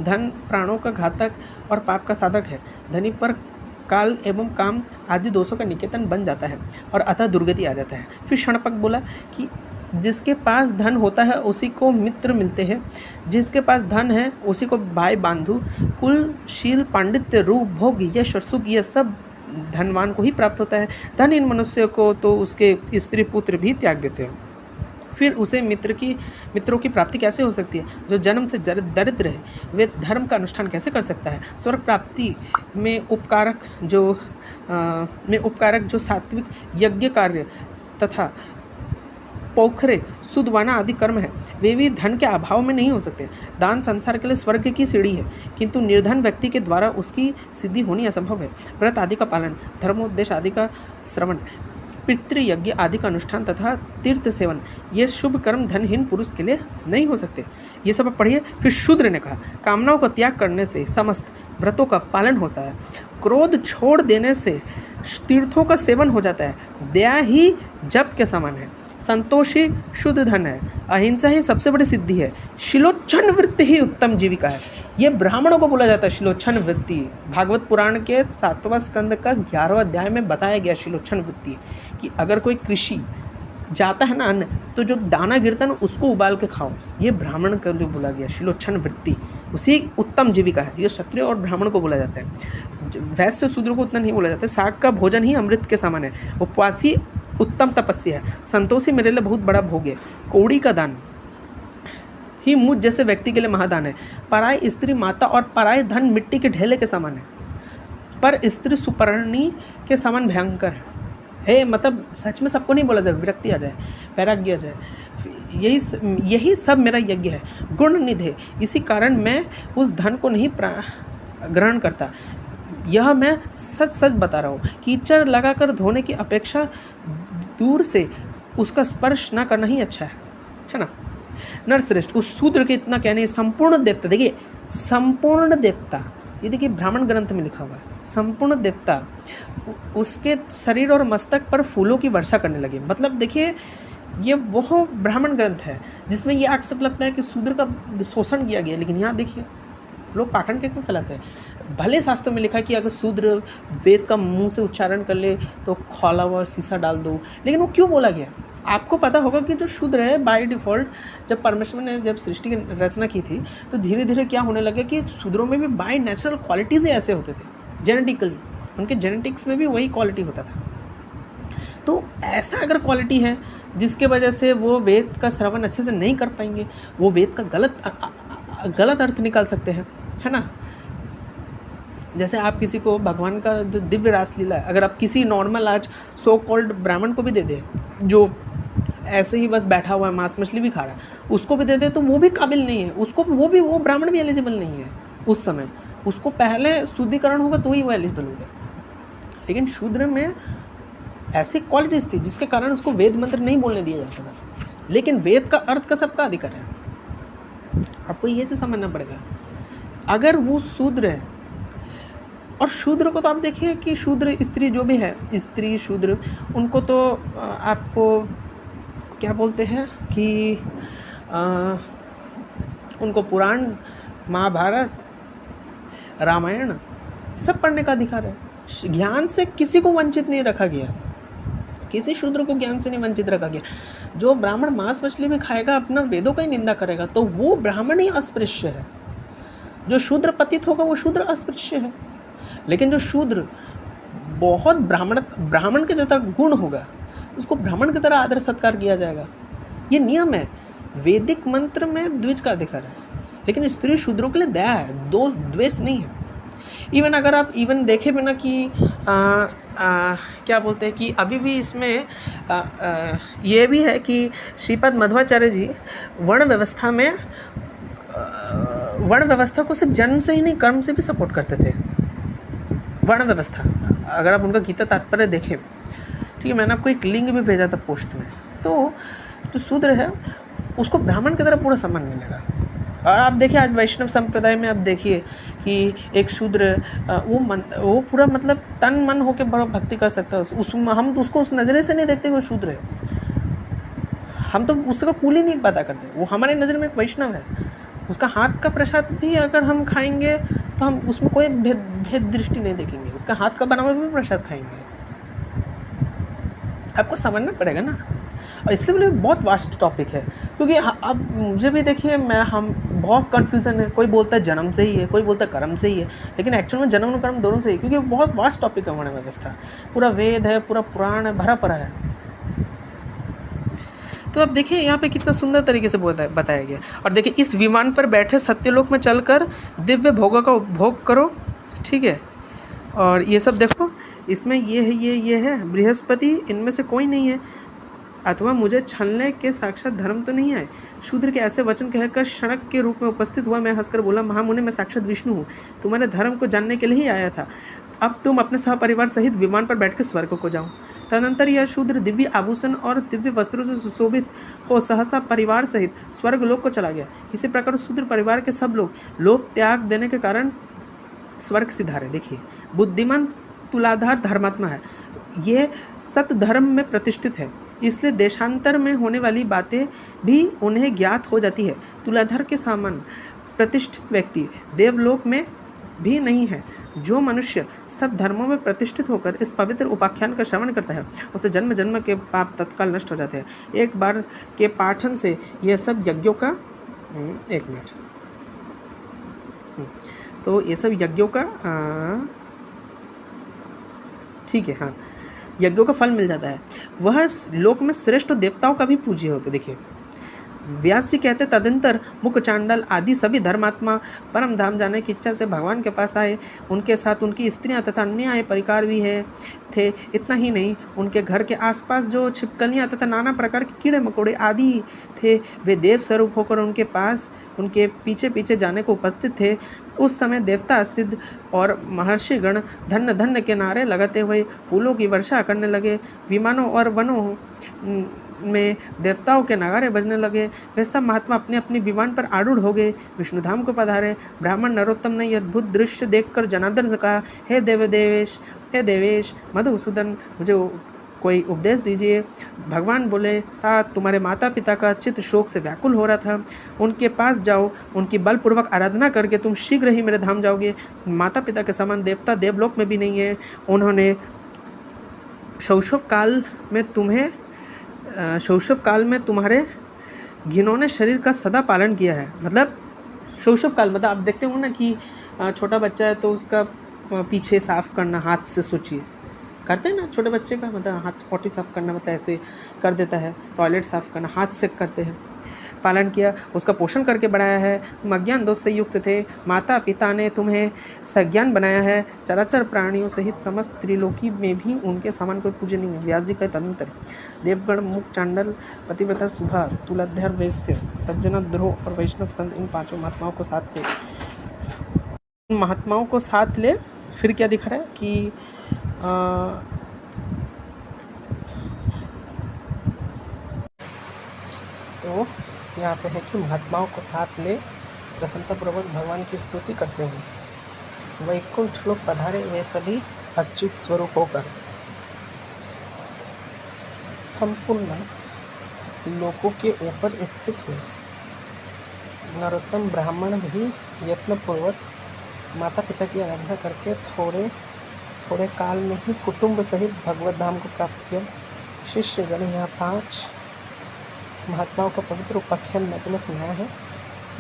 धन प्राणों का घातक और पाप का साधक है। धनी पर काल एवं काम आदि दोषों का निकेतन बन जाता है और अतः दुर्गति आ जाता है। फिर क्षणपक बोला कि जिसके पास धन होता है उसी को मित्र मिलते हैं, जिसके पास धन है उसी को भाई बांधु, कुल शील पांडित्य रूप भोग यश और सुख ये सब धनवान को ही प्राप्त होता है। धन इन मनुष्य को तो उसके स्त्री पुत्र भी त्याग देते हैं। फिर उसे मित्रों की प्राप्ति कैसे हो सकती है। जो जन्म से दरिद्र है वे धर्म का अनुष्ठान कैसे कर सकता है। स्वर्ग प्राप्ति में उपकारक जो सात्विक यज्ञ कार्य तथा पोखरे सुदवाना आदि कर्म है वे भी धन के अभाव में नहीं हो सकते। दान संसार के लिए स्वर्ग की सीढ़ी है, किंतु निर्धन व्यक्ति के द्वारा उसकी सिद्धि होनी असंभव है। व्रत आदि का पालन, धर्मोपदेश आदि का श्रवण, पितृयज्ञ आदि का अनुष्ठान तथा तीर्थ सेवन ये शुभ कर्म धनहीन पुरुष के लिए नहीं हो सकते। ये सब पढ़िए। फिर शूद्र ने कहा, कामनाओं का त्याग करने से समस्त व्रतों का पालन होता है। क्रोध छोड़ देने से तीर्थों का सेवन हो जाता है। दया ही जप के समान है। संतोष ही शुद्ध धन है। अहिंसा ही सबसे बड़ी सिद्धि है। शिलोच्छन वृत्ति ही उत्तम जीविका है। ये ब्राह्मणों को बोला जाता है शिलोच्छन वृत्ति। भागवत पुराण के 7वां स्कंद का 11वां अध्याय में बताया गया शिलोच्छन वृत्ति कि अगर कोई कृषि जाता है ना अन्न, तो जो दाना गिरता है ना उसको उबाल के खाओ। ये ब्राह्मण का जो बोला गया शिलोच्छन वृत्ति, उसी उत्तम जीविका है। ये क्षत्रिय और ब्राह्मण को बोला जाता है, वैश्य शूद्र को उतना नहीं बोला जाता। शाक का भोजन ही अमृत के समान है, उपवास ही उत्तम तपस्या है, संतोष ही मेरे लिए बहुत बड़ा भोग है, कौड़ी का दान ही मुझ जैसे व्यक्ति के लिए महादान है। पराई स्त्री माता और पराई धन मिट्टी के ढेले के समान है, पर स्त्री सुपर्णी के समान भयंकर है। मतलब सच में सबको नहीं बोला जाए, विरक्ति आ जाए, वैराग्य आ जाए। यही सब मेरा यज्ञ है, गुण निधे। इसी कारण मैं उस धन को नहीं ग्रहण करता। यह मैं सच सच बता रहा हूँ। कीचड़ लगाकर धोने की अपेक्षा दूर से उसका स्पर्श ना करना ही अच्छा है ना। नरश्रेष्ठ, उस शूद्र के इतना कहने, संपूर्ण देवता, देखिए संपूर्ण देवता, ये देखिए ब्राह्मण ग्रंथ में लिखा हुआ है, संपूर्ण देवता उसके शरीर और मस्तक पर फूलों की वर्षा करने लगे। मतलब देखिए ये वो ब्राह्मण ग्रंथ है जिसमें ये आक्षेप लगता है कि शूद्र का शोषण किया गया, लेकिन यहाँ देखिए लोग पाखंड के क्यों फैलाते हैं। भले शास्त्रों में लिखा कि अगर शूद्र वेद का मुंह से उच्चारण कर ले तो खोला हुआ शीशा डाल दो, लेकिन वो क्यों बोला गया? आपको पता होगा कि जो शूद्र है बाय डिफ़ॉल्ट, जब परमेश्वर ने जब सृष्टि की रचना की थी तो धीरे धीरे क्या होने लगा कि शूद्रों में भी बाय नेचुरल क्वालिटीज़ ऐसे होते थे, जेनेटिकली उनके जेनेटिक्स में भी वही क्वालिटी होता था। तो ऐसा अगर क्वालिटी है जिसके वजह से वो वेद का श्रवण अच्छे से नहीं कर पाएंगे, वो वेद का गलत अर्थ निकाल सकते हैं, है ना। जैसे आप किसी को भगवान का जो दिव्य रासलीला है, अगर आप किसी नॉर्मल आज सो कॉल्ड ब्राह्मण को भी दे दें, जो ऐसे ही बस बैठा हुआ है, मांस मछली भी खा रहा है, उसको भी दे दे तो वो भी काबिल नहीं है, उसको वो ब्राह्मण भी एलिजिबल नहीं है उस समय। उसको पहले शुद्धिकरण होगा तो ही वो एलिजिबल होगा। लेकिन शूद्र में ऐसी क्वालिटीज़ थी जिसके कारण उसको वेद मंत्र नहीं बोलने दिया जाता था, लेकिन वेद का अर्थ का सबका अधिकार है। आपको ये चीज़ समझना पड़ेगा। अगर वो शूद्र है, और शूद्र को तो आप देखिए कि शूद्र स्त्री जो भी है, स्त्री शूद्र, उनको तो आपको क्या बोलते हैं कि उनको पुराण, महाभारत, रामायण सब पढ़ने का अधिकार है। ज्ञान से किसी को वंचित नहीं रखा गया, किसी शूद्र को ज्ञान से नहीं वंचित रखा गया। जो ब्राह्मण मांस मछली भी खाएगा, अपना वेदों का ही निंदा करेगा, तो वो ब्राह्मण ही अस्पृश्य है। जो शूद्र पतित होगा वो शूद्र अस्पृश्य है। लेकिन जो शूद्र बहुत ब्राह्मण के जैसा गुण होगा, उसको ब्राह्मण की तरह आदर सत्कार किया जाएगा। ये नियम है। वैदिक मंत्र में द्विज का अधिकार है, लेकिन स्त्री शूद्रों के लिए दया है, द्वेष नहीं है। इवन अगर आप देखे बिना कि क्या बोलते हैं कि अभी भी इसमें ये भी है कि श्रीपद मध्वाचार्य जी वर्ण व्यवस्था को सिर्फ जन्म से ही नहीं, कर्म से भी सपोर्ट करते थे। वर्ण व्यवस्था, अगर आप उनका गीता तात्पर्य देखें, ठीक है, मैंने आपको एक लिंक भी भेजा था पोस्ट में, तो जो शूद्र है उसको ब्राह्मण की तरह पूरा सम्मान मिलेगा। और आप देखिए आज वैष्णव संप्रदाय में आप देखिए कि एक शूद्र वो पूरा मतलब तन मन होकर बड़ा भक्ति कर सकता है। हम तो उसको उस नज़रे से नहीं देखते कि वो शूद्र है, हम तो उसका कुल ही नहीं पता करते। वो हमारे नज़र में एक वैष्णव है, उसका हाथ का प्रसाद भी अगर हम खाएंगे तो हम उसमें कोई भेद दृष्टि नहीं देखेंगे, उसका हाथ का बना हुआ भी प्रसाद खाएंगे। आपको समझना पड़ेगा ना। और इसलिए बोले बहुत वास्ट टॉपिक है, क्योंकि अब मुझे भी देखिए हम बहुत कन्फ्यूज़न है। कोई बोलता है जन्म से ही है, कोई बोलता है कर्म से ही है, लेकिन एक्चुअल में जन्म और कर्म दोनों से ही, क्योंकि बहुत वास्ट टॉपिक है। वर्ण व्यवस्था पूरा वेद है, पूरा पुराण है, भरा पड़ा है। तो अब देखिए यहाँ पे कितना सुंदर तरीके से बताया गया। और देखिए इस विमान पर बैठे सत्यलोक में चलकर दिव्य भोगों का उपभोग करो, ठीक है। और ये सब देखो, इसमें ये है बृहस्पति, इनमें से कोई नहीं है, अथवा मुझे छलने के साक्षात धर्म तो नहीं आए। शूद्र के ऐसे वचन कहकर क्षणक के रूप में उपस्थित हुआ। मैं हंसकर बोला, महामुनि, मैं साक्षात विष्णु हूँ, तुम्हारे धर्म को जानने के लिए ही आया था। अब तुम अपने सहपरिवार सहित विमान पर बैठकर स्वर्ग को जाओ। तदनंतर यह शूद्र दिव्य आभूषण और दिव्य वस्त्रों से सुशोभित हो सहसा परिवार सहित स्वर्ग लोक को चला गया। इसी प्रकार शूद्र परिवार के सब लोग लोक त्याग देने के कारण स्वर्ग सिधारे। देखिए, बुद्धिमान तुलाधार धर्मात्मा है, ये सत्य धर्म में प्रतिष्ठित है, इसलिए देशांतर में होने वाली बातें भी उन्हें ज्ञात हो जाती है। तुलाधार के समान प्रतिष्ठित व्यक्ति देवलोक में भी नहीं है। जो मनुष्य सब धर्मों में प्रतिष्ठित होकर इस पवित्र उपाख्यान का श्रवण करता है, उसे जन्म जन्म के पाप तत्काल नष्ट हो जाते हैं। एक बार के पाठन से यह सब यज्ञों का एक मिनट तो ये सब यज्ञों का ठीक है, हाँ, यज्ञों का फल मिल जाता है। वह लोक में श्रेष्ठ देवताओं का भी पूज्य होते। देखिए व्यास जी कहते तदंतर मुख चांडाल आदि सभी धर्मात्मा परम धाम जाने की इच्छा से भगवान के पास आए। उनके साथ उनकी स्त्रियां तथा अन्य आए परिकार भी थे। इतना ही नहीं, उनके घर के आसपास जो छिपकलियां तथा नाना प्रकार के कीड़े मकोड़े आदि थे, वे देव स्वरूप होकर उनके पास उनके पीछे पीछे जाने को उपस्थित थे। उस समय देवता सिद्ध और महर्षिगण धन्य धन्य के नारे लगाते हुए फूलों की वर्षा करने लगे। विमानों और वनों में देवताओं के नगारे बजने लगे। वे सब महात्मा अपने अपने विमान पर आरूढ़ हो गए, विष्णुधाम को पधारे। ब्राह्मण नरोत्तम ने यह अद्भुत दृश्य देखकर जनार्दन से कहा, हे देवेश मधुसूदन, मुझे कोई उपदेश दीजिए। भगवान बोले, तुम्हारे माता पिता का चित्त शोक से व्याकुल हो रहा था, उनके पास जाओ, उनकी बलपूर्वक आराधना करके तुम शीघ्र ही मेरे धाम जाओगे। माता पिता के समान देवता देवलोक में भी नहीं है। उन्होंने शैशव काल में तुम्हारे घिनौने शरीर का सदा पालन किया है। मतलब शैशव काल मतलब आप देखते हो ना कि छोटा बच्चा है तो उसका पीछे साफ करना हाथ से, सोचिए करते हैं ना छोटे बच्चे का, मतलब हाथ से पॉटी साफ करना, मतलब ऐसे कर देता है। टॉयलेट साफ करना हाथ से करते हैं। पालन किया, उसका पोषण करके बढ़ाया है। तुम अज्ञान दोष से युक्त थे, माता पिता ने तुम्हें सज्ञान बनाया है। चराचर प्राणियों सहित समस्त त्रिलोकी में भी उनके समान कोई पूज्य नहीं है। व्यास जी का तदंतर देवगण, मुख चांडल, पतिव्रता सुभा, तुलाध्यार वैश्य, सज्जना द्रोह और वैष्णव संत, इन पांचों महात्माओं को साथ ले। इन महात्माओं को साथ ले, फिर क्या दिख रहा है कि तो यहाँ पे है कि महात्माओं को साथ ले प्रसन्नतापूर्वक भगवान की स्तुति करते हुए वैकुंठ लोक पधारे। वे सभी अच्युत स्वरूप होकर संपूर्ण लोकों के ऊपर स्थित हुए। नरोत्तम ब्राह्मण भी यत्नपूर्वक माता पिता की आराधना करके थोड़े काल में ही कुटुंब सहित भगवत धाम को प्राप्त किया। शिष्यगण यहाँ 5 महात्माओं का पवित्र उपाख्यान मैं तुम्हें सुनाया है,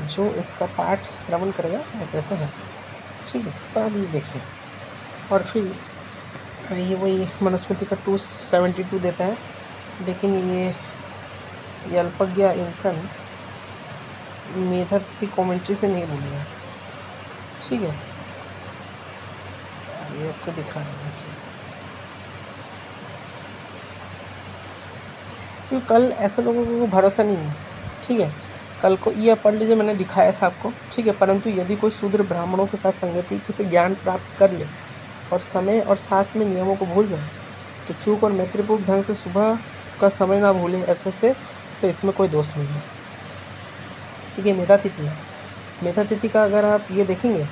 जो इसका पाठ श्रवण करेगा ऐसे ऐसे है, ठीक है। तो अभी देखिए, और फिर ये वही मनुस्मृति का 272 देता है, लेकिन ये अल्पज्ञा इंसान मेधक की कमेंट्री से नहीं बोलेगा, ठीक है। ये आपको दिखा रहा है, क्योंकि कल ऐसे लोगों को भरोसा नहीं है, ठीक है। कल को ये पढ़ लीजिए, मैंने दिखाया था आपको, ठीक है। परंतु यदि कोई शूद्र ब्राह्मणों के साथ संगति से ज्ञान प्राप्त कर ले और समय और साथ में नियमों को भूल जाए, तो चूक और मैत्रीपूर्ण ढंग से सुबह का समय ना भूले ऐसे से, तो इसमें कोई दोष नहीं है, ठीक है। मेधातिथि है, मेधातिथि का अगर आप ये देखेंगे,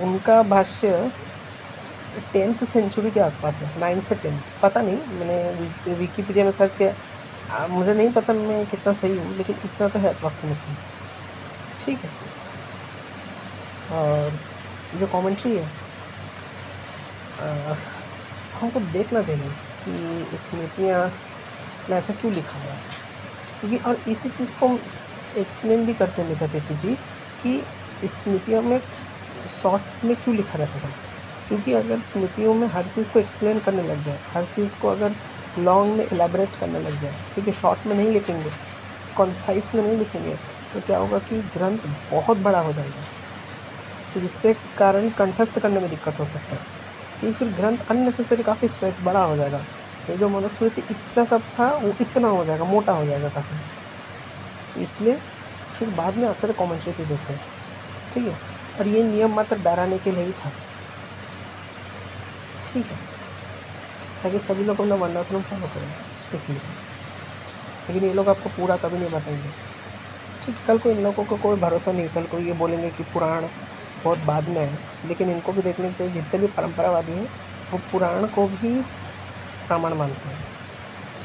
उनका भाष्य 10th सेंचुरी के आसपास है, 9 से 10, पता नहीं, मैंने विकिपीडिया में सर्च किया, मुझे नहीं पता मैं कितना सही हूँ, लेकिन इतना तो है अप्रॉक्सीमेटली, ठीक है। और जो कमेंट्री है हमको देखना चाहिए कि स्मृतियाँ में ऐसा क्यों लिखा हुआ है, क्योंकि और इसी चीज़ को एक्सप्लेन भी करते हैं मेधातिथि जी कि स्मृतियों में शॉर्ट में क्यों लिखा रहता है। क्योंकि अगर स्मृतियों में हर चीज़ को एक्सप्लेन करने लग जाए, हर चीज़ को अगर लॉन्ग में एलाबरेट करने लग जाए, ठीक है, शॉर्ट में नहीं लिखेंगे, कॉन्साइज में नहीं लिखेंगे, तो क्या होगा कि ग्रंथ बहुत बड़ा हो जाएगा, तो जिससे कारण कंठस्थ करने में दिक्कत हो सकता है, क्योंकि फिर ग्रंथ अननेसेसरी काफ़ी स्ट्रेच बड़ा हो जाएगा। ये जो मनुस्मृति इतना सब था वो इतना हो जाएगा, मोटा हो जाएगा काफ़ी, इसलिए फिर बाद में आचार्य कॉमेंट्री भी देते हैं, ठीक है। और ये नियम मात्र डराने के लिए ही था, ठीक है, ताकि सभी लोग अपना वर्णाश्रम फॉलो करें स्ट्रिक्टली, लेकिन ये लोग आपको पूरा कभी नहीं बताएंगे, ठीक है। कल को इन लोगों को कोई भरोसा नहीं, कल को ये बोलेंगे कि पुराण बहुत बाद में है, लेकिन इनको भी देखने चाहिए, जितने भी परंपरावादी हैं वो पुराण को भी प्रमाण मानते हैं,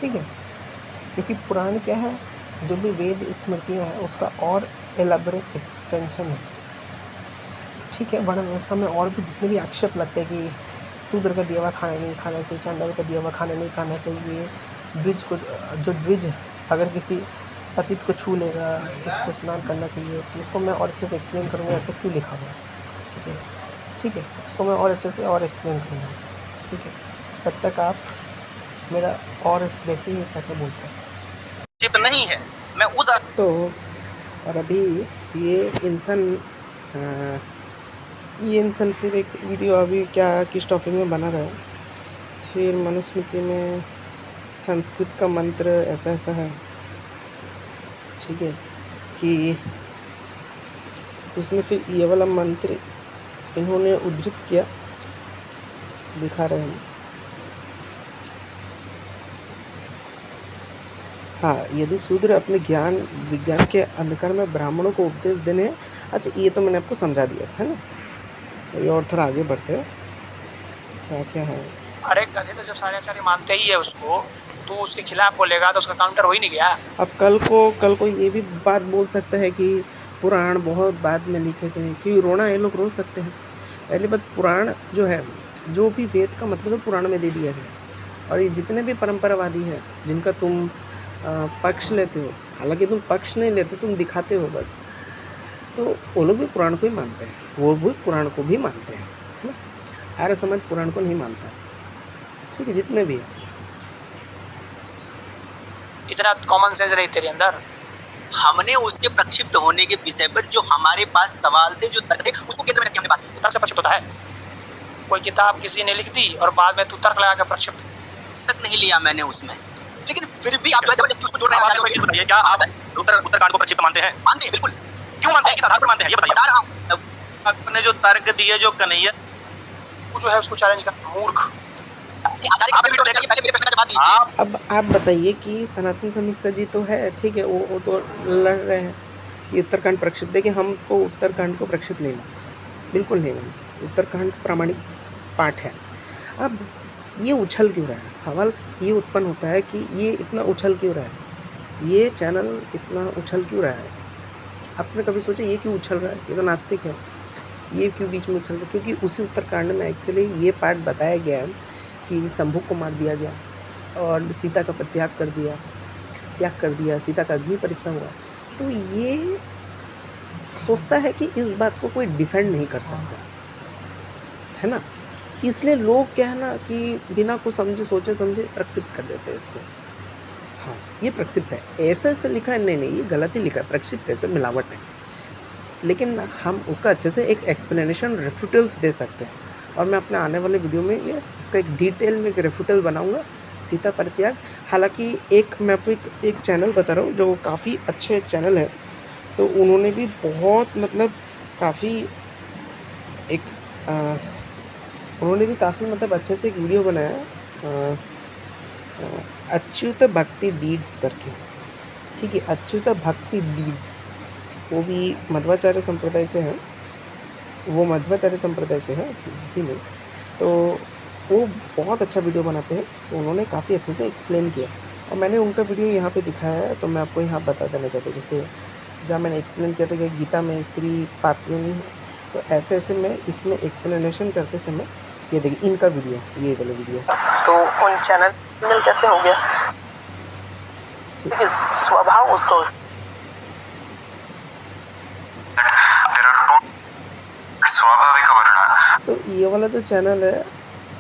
ठीक है। क्योंकि पुराण क्या है, जो भी वेद स्मृतियाँ हैं उसका और एलाबोरेट एक्सटेंशन है, ठीक है। वर्ण व्यवस्था में और भी जितने भी आक्षेप लगते हैं कि शूद्र का दिया हुआ खाना नहीं खाना चाहिए, चांडाल का दिया हुआ खाना नहीं खाना चाहिए, द्विज को जो द्विज अगर किसी पतित को छू लेगा, उसको स्नान करना चाहिए, तो उसको मैं और अच्छे से एक्सप्लेन करूँगा ऐसा क्यों लिखा हुआ है। ठीक है, ठीक है, उसको मैं और अच्छे से और एक्सप्लेन करूँगा। ठीक है, तब तक आप मेरा और इस देखते ही क्या क्या बोलते हैं। चिप नहीं है, मैं उस तो और अभी ये इंसान फिर एक वीडियो अभी क्या किस टॉपिक में बना रहा है, फिर मनुस्मृति में संस्कृत का मंत्र ऐसा ऐसा है, ठीक है, कि उसने फिर ये वाला मंत्र इन्होंने उद्धृत किया, दिखा रहे हैं। हाँ, यदि शूद्र अपने ज्ञान विज्ञान के अंधकार में ब्राह्मणों को उपदेश देने हैं। अच्छा, ये तो मैंने आपको समझा दिया था, है ना। ये और थोड़ा आगे बढ़ते हैं, क्या क्या है। अरे गधे, तो जब सारे आचार्य मानते ही है उसको, तो उसके खिलाफ बोलेगा तो उसका काउंटर हो ही नहीं गया। अब कल को ये भी बात बोल सकता है कि पुराण बहुत बाद में लिखे गए, क्योंकि रोना ये लोग रो सकते हैं। पहली बात, पुराण जो है, जो भी वेद का मतलब है पुराण में दे दिया गया। और ये जितने भी परंपरावादी हैं जिनका तुम पक्ष लेते हो, हालांकि तुम पक्ष नहीं लेते, तुम दिखाते हो बस, तो वो लोग भी पुराण को ही मानते हैं, वो भी पुराण को भी मानते हैं, है ना। आर्य समाज पुराण को नहीं मानता, ठीक है, जितने भी है। इतना कॉमन सेंस नहीं तेरे अंदर। हमने उसके प्रक्षिप्त होने के विषय पर जो हमारे पास सवाल थे, जो तर्क थे, उसको केंद्र में रख के हमने बात। तर्क से प्रक्षिप्त होता है। कोई किताब किसी ने लिख दी और बाद में तू तर्क लगा कर प्रक्षिप्त तक नहीं लिया मैंने उसमें, लेकिन फिर भी आप जो है जबरदस्ती उसको जोड़ रहे हैं। आप बताइए, क्या आप उत्तरकांड को प्रक्षिप्त मानते हैं? मानते हैं, बिल्कुल। क्यों मानते हैं, किस आधार पर मानते हैं, ये बताइए। बता रहा हूँ, आपने जो तर्क दिए, जो कन्हैया तू जो है उसको चैलेंज कर, मूर्ख। आचार्य वीडियो लेकर पहले मेरे प्रश्न का जवाब दीजिए। अब आप बताइए कि सनातन समीक्षा जी तो है, ठीक है, वो तो लड़ रहे हैं ये उत्तरकांड प्रक्षिप्त। देखिए, हम तो उत्तरकांड को प्रक्षिप्त नहीं मानते, बिल्कुल नहीं मानते। उत्तरकांड प्रामाणिक पाठ है। अब ये उछल क्यों रहा है, सवाल ये उत्पन्न होता है कि ये इतना उछल क्यों रहा है, ये चैनल इतना उछल क्यों रहा है। आपने कभी सोचा ये क्यों उछल रहा है? ये तो नास्तिक है, ये क्यों बीच में उछल रहा है? क्योंकि उसी उत्तरकांड में एक्चुअली ये पार्ट बताया गया है कि शंभु को मार दिया गया और सीता का त्याग कर दिया, सीता का अग्नि परीक्षा हुआ। तो ये सोचता है कि इस बात को कोई डिफेंड नहीं कर सकता, है ना। इसलिए लोग क्या है ना कि बिना कुछ समझे सोचे समझे प्रक्षिप्त कर देते हैं इसको। हाँ, ये प्रक्षिप्त है, ऐसे लिखा है, नहीं ये गलत ही लिखा है, प्रक्षिप्त ऐसे मिलावट है। लेकिन हम उसका अच्छे से एक एक्सप्लेनेशन, रेफुटल्स दे सकते हैं। और मैं अपने आने वाले वीडियो में ये इसका एक डिटेल में एक रेफुटल बनाऊंगा, सीता परित्याग। हालांकि मैं आपको एक चैनल बता रहा हूँ जो काफ़ी अच्छे चैनल है, तो उन्होंने भी बहुत मतलब काफ़ी अच्छे से एक वीडियो बनाया, अच्युत भक्ति डीड्स करके, ठीक है, अच्युत भक्ति डीड्स। वो भी मध्वाचार्य संप्रदाय से है, ही नहीं, तो वो बहुत अच्छा वीडियो बनाते हैं। तो उन्होंने काफ़ी अच्छे से एक्सप्लेन किया और मैंने उनका वीडियो यहाँ पे दिखाया है, तो मैं आपको यहाँ बता देना चाहता हूँ। जैसे जहाँ मैंने एक्सप्लेन किया था कि गीता में स्त्री पापियों नहीं है, तो ऐसे मैं इसमें एक्सप्लेनेशन करते समय, ये देखिए इनका वीडियो, ये वाला वीडियो। तो उन चैनल कैसे हो गया, स्वभाव उसका स्वाभाविक वर्णन। तो ये वाला जो चैनल है,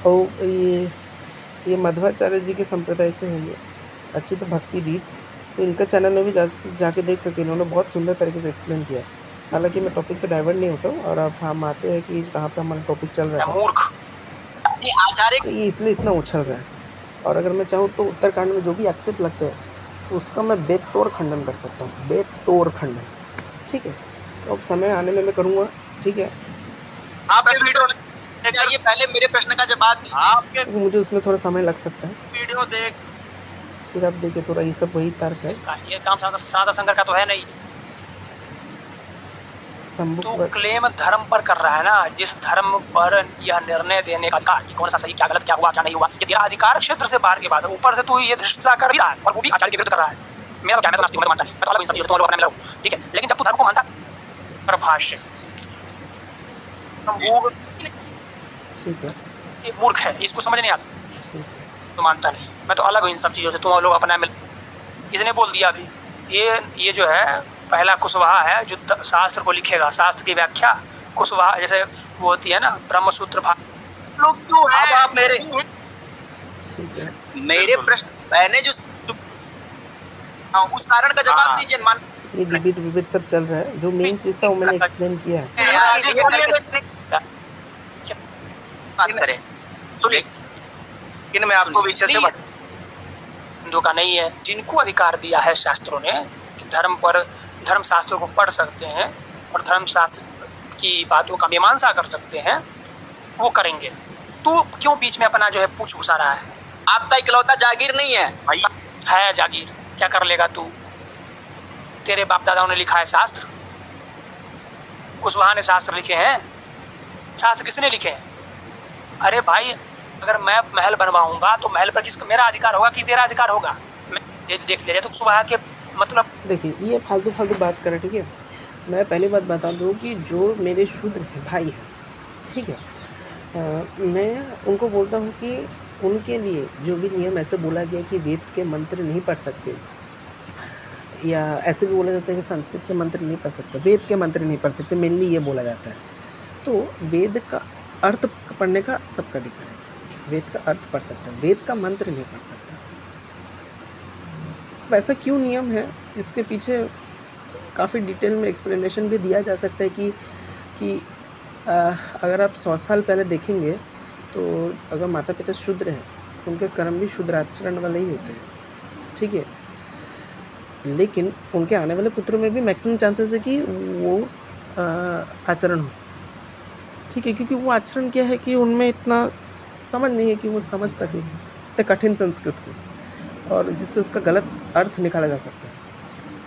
और ये मध्वाचार्य जी के संप्रदाय से है, ये अच्युत भक्ति रीड्स। तो इनका चैनल में भी जाके देख सकते हैं, इन्होंने बहुत सुंदर तरीके से एक्सप्लेन किया। हालांकि मैं टॉपिक से डाइवर्ट नहीं होता हूँ, और अब हम आते हैं कि कहाँ पे हमारा टॉपिक चल रहा है। मूर्ख। आचार्य तो ये इसलिए इतना उछल रहा है। और अगर मैं चाहूँ तो उत्तरकांड में जो भी आक्षेप लगते हैं उसका मैं बेतौर खंडन कर सकता हूँ, बेतौर खंडन, ठीक है। तो अब समय आने में मैं करूँगा, ठीक है। आप वीडियो ये पहले मेरे प्रश्न का जवाब दीजिए। आपके तो मुझे उसमें थोड़ा समय लग सकता है, वीडियो देख फिर आप देखिए थोड़ा ये सब वही तर्क है। इसका ये काम सादा संकर का तो है नहीं। तू क्लेम धर्म पर कर रहा है ना, जिस धर्म पर यह निर्णय देने का अधिकार कि कौन सा सही, क्या गलत, क्या हुआ क्या नहीं हुआ, ये तेरा अधिकार क्षेत्र से बाहर की बात है। ऊपर से तू ये धृष्टता कर भी रहा है और वो भी आचार्य के विरुद्ध कर रहा है। मेरा तो क्या, मैं तो नास्तिक, मैं तो मानता नहीं, मैं तो अलग इन सब चीजों, तुम लोग अपने में रहो, ठीक है। लेकिन जब तू धर्म को मानता प्रभाष्य, ठीक है, ये मूर्ख है, इसको समझ नहीं आता, तो मानता नहीं। मैं तो अलग हूँ इन सब चीज़ों से, तुम लोग अपने में। इसने बोल दिया अभी ये जो है पहला कुशवाहा है जो शास्त्र को लिखेगा, शास्त्र की व्याख्या कुशवाहा, जैसे वो होती है ना ब्रह्म सूत्र लोग क्यों अब है आप मेरे ठीक है। मेरे प्रश्न मैंने जो हाँ, उस कारण का जवाब हाँ। दीजिए। मान ये डिबेट सब चल रहा है, जो मेन चीज़ था वो मैंने एक्सप्लेन किया है। बात करें सुनिए, लेकिन मैं आपको विषय से बता हिंदू का नहीं है। जिनको अधिकार दिया है शास्त्रों ने कि धर्म शास्त्रों को पढ़ सकते हैं और धर्म शास्त्र की बातों का मीमांसा कर सकते हैं, वो करेंगे। तू क्यों बीच में अपना जो है पूछ घुसा रहा है? आपका इकलौता जागीर नहीं है भाई है जागीर, क्या कर लेगा तू? तेरे बाप दादाओं ने लिखा है शास्त्र, कुशवाहा ने शास्त्र लिखे हैं। शास्त्र किसने लिखे हैं? अरे भाई, अगर मैं महल बनवाऊंगा तो महल पर किसका मेरा अधिकार होगा कि तेरा अधिकार होगा? मैं देख लिया तो कुशवाहा के मतलब देखिए, ये फालतू बात करें, ठीक है। मैं पहली बात बता दूँ कि जो मेरे शूद्र हैं भाई हैं, ठीक है, मैं उनको बोलता हूँ कि उनके लिए जो भी नियम ऐसे बोला गया कि वेद के मंत्र नहीं पढ़ सकते, या ऐसे भी बोला जाता है कि संस्कृत के मंत्र नहीं पढ़ सकते, वेद के मंत्र नहीं पढ़ सकते, मेनली ये बोला जाता है। तो वेद का अर्थ पढ़ने का सबका अधिकार है। वेद का अर्थ पढ़ सकता है, वेद का मंत्र नहीं पढ़ सकता। वैसा क्यों नियम है, इसके पीछे काफ़ी डिटेल में एक्सप्लेनेशन भी दिया जा सकता है कि अगर आप 100 साल पहले देखेंगे तो अगर माता पिता शूद्र हैं, उनके कर्म भी शूद्र आचरण वाले ही होते हैं, ठीक है। लेकिन उनके आने वाले पुत्रों में भी मैक्सिमम चांसेस है कि वो आचरण हो, ठीक है, क्योंकि वो आचरण क्या है कि उनमें इतना समझ नहीं है कि वो समझ सके इतने कठिन संस्कृत को, और जिससे उसका गलत अर्थ निकाला जा सकता है।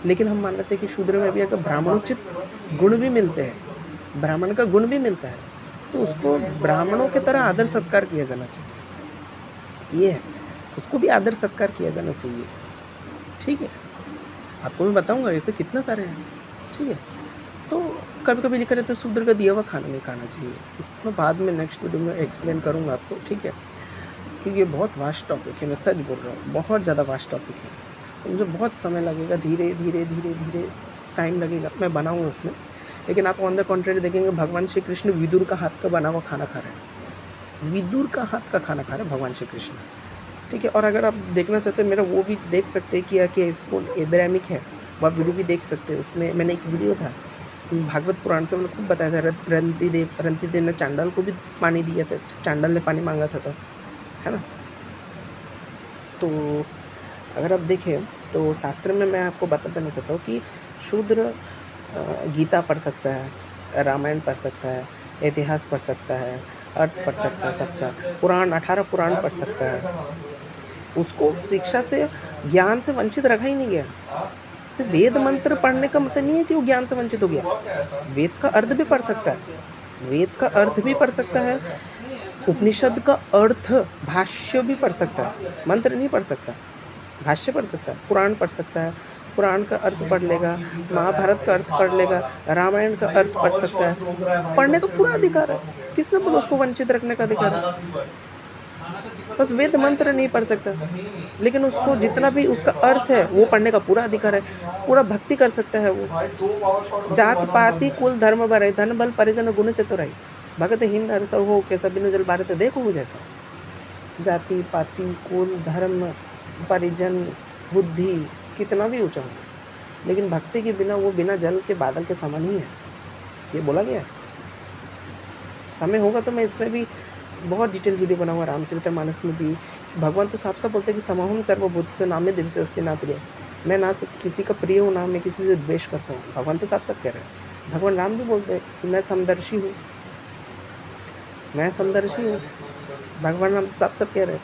लेकिन हम मान लेते हैं कि शूद्र में भी अगर ब्राह्मणोचित गुण भी मिलते हैं, ब्राह्मण का गुण भी मिलता है, तो उसको ब्राह्मणों की तरह आदर सत्कार किया जाना चाहिए। ये है, उसको भी आदर सत्कार किया जाना चाहिए, ठीक है। आपको मैं बताऊंगा ऐसे कितने सारे हैं, ठीक है। तो कभी कभी लिखा रहता है शूद्र का दिया हुआ खाना नहीं खाना चाहिए। इसको मैं बाद में नेक्स्ट वीडियो में एक्सप्लेन करूंगा आपको, ठीक है, क्योंकि ये बहुत वास्ट टॉपिक है। मैं सच बोल रहा हूँ, बहुत ज़्यादा वास्ट टॉपिक है, तो मुझे बहुत समय लगेगा, धीरे धीरे टाइम लगेगा, मैं बनाऊँगा उसमें। लेकिन आप ऑन द कॉन्ट्रेरी देखेंगे, भगवान श्री कृष्ण विदुर का हाथ का बना हुआ खाना खा रहे हैं, विदुर का हाथ का खाना खा रहे हैं भगवान श्री कृष्ण, ठीक है। और अगर आप देखना चाहते हैं मेरा, वो भी देख सकते हैं कि स्कूल एब्राहमिक है, वो आप वीडियो भी देख सकते हैं। उसमें मैंने एक वीडियो था भागवत पुराण से, मैंने खुद बताया था, रंती देव ने चांडाल को भी पानी दिया था, चांडाल ने पानी मांगा था, तो है ना। तो अगर आप देखें तो शास्त्र में मैं आपको बता देना चाहता हूँ कि शूद्र गीता पढ़ सकता है, रामायण पढ़ सकता है, इतिहास पढ़ सकता है, अर्थ पढ़ सकता है, सबका पुराण 18 पुराण पढ़ सकता है। उसको शिक्षा से, ज्ञान से वंचित रखा ही नहीं गया। सिर्फ वेद मंत्र पढ़ने का मतलब नहीं है कि वो ज्ञान से वंचित हो गया। वेद का अर्थ भी पढ़ सकता है, वेद का अर्थ भी पढ़ सकता है, उपनिषद का अर्थ भाष्य भी पढ़ सकता है, मंत्र नहीं पढ़ सकता, भाष्य पढ़ सकता है, पुराण पढ़ सकता है, पुराण का अर्थ पढ़ लेगा, महाभारत का अर्थ पढ़ लेगा, रामायण का अर्थ पढ़ सकता है। पढ़ने का पूरा अधिकार है, किसने बोला उसको वंचित रखने का अधिकार है? बस वेद मंत्र नहीं पढ़ सकता, लेकिन उसको जितना भी उसका अर्थ है वो पढ़ने का पूरा अधिकार है, पूरा भक्ति कर सकता है वो। जात पाति कुल धर्म बरे, धन बल परिजन गुण चतुराई, भगत हिंद हर सौ हो कैसा बिनु जल भारत देखो हो जैसा। जाति पाति कुल धर्म परिजन बुद्धि कितना भी ऊंचा हो, लेकिन भक्ति के बिना वो बिना जल के बादल के समान ही है, ये बोला गया है। समय होगा तो मैं इसमें भी बहुत डिटेल वीडियो बनाऊंगा, रामचरितमानस में भी। भगवान तो साफ साफ बोलते हैं कि समहम सर्वभूतेषु नामे दिवसे अस्ति ना प्रिय, मैं ना किसी का प्रिय हूँ ना मैं किसी से द्वेष करता हूँ। भगवान तो साफ साफ कह रहे हैं। भगवान राम भी बोलते हैं कि मैं समदर्शी हूँ, मैं समदर्शी हूँ। भगवान राम तो साफ साफ कह रहे हैं,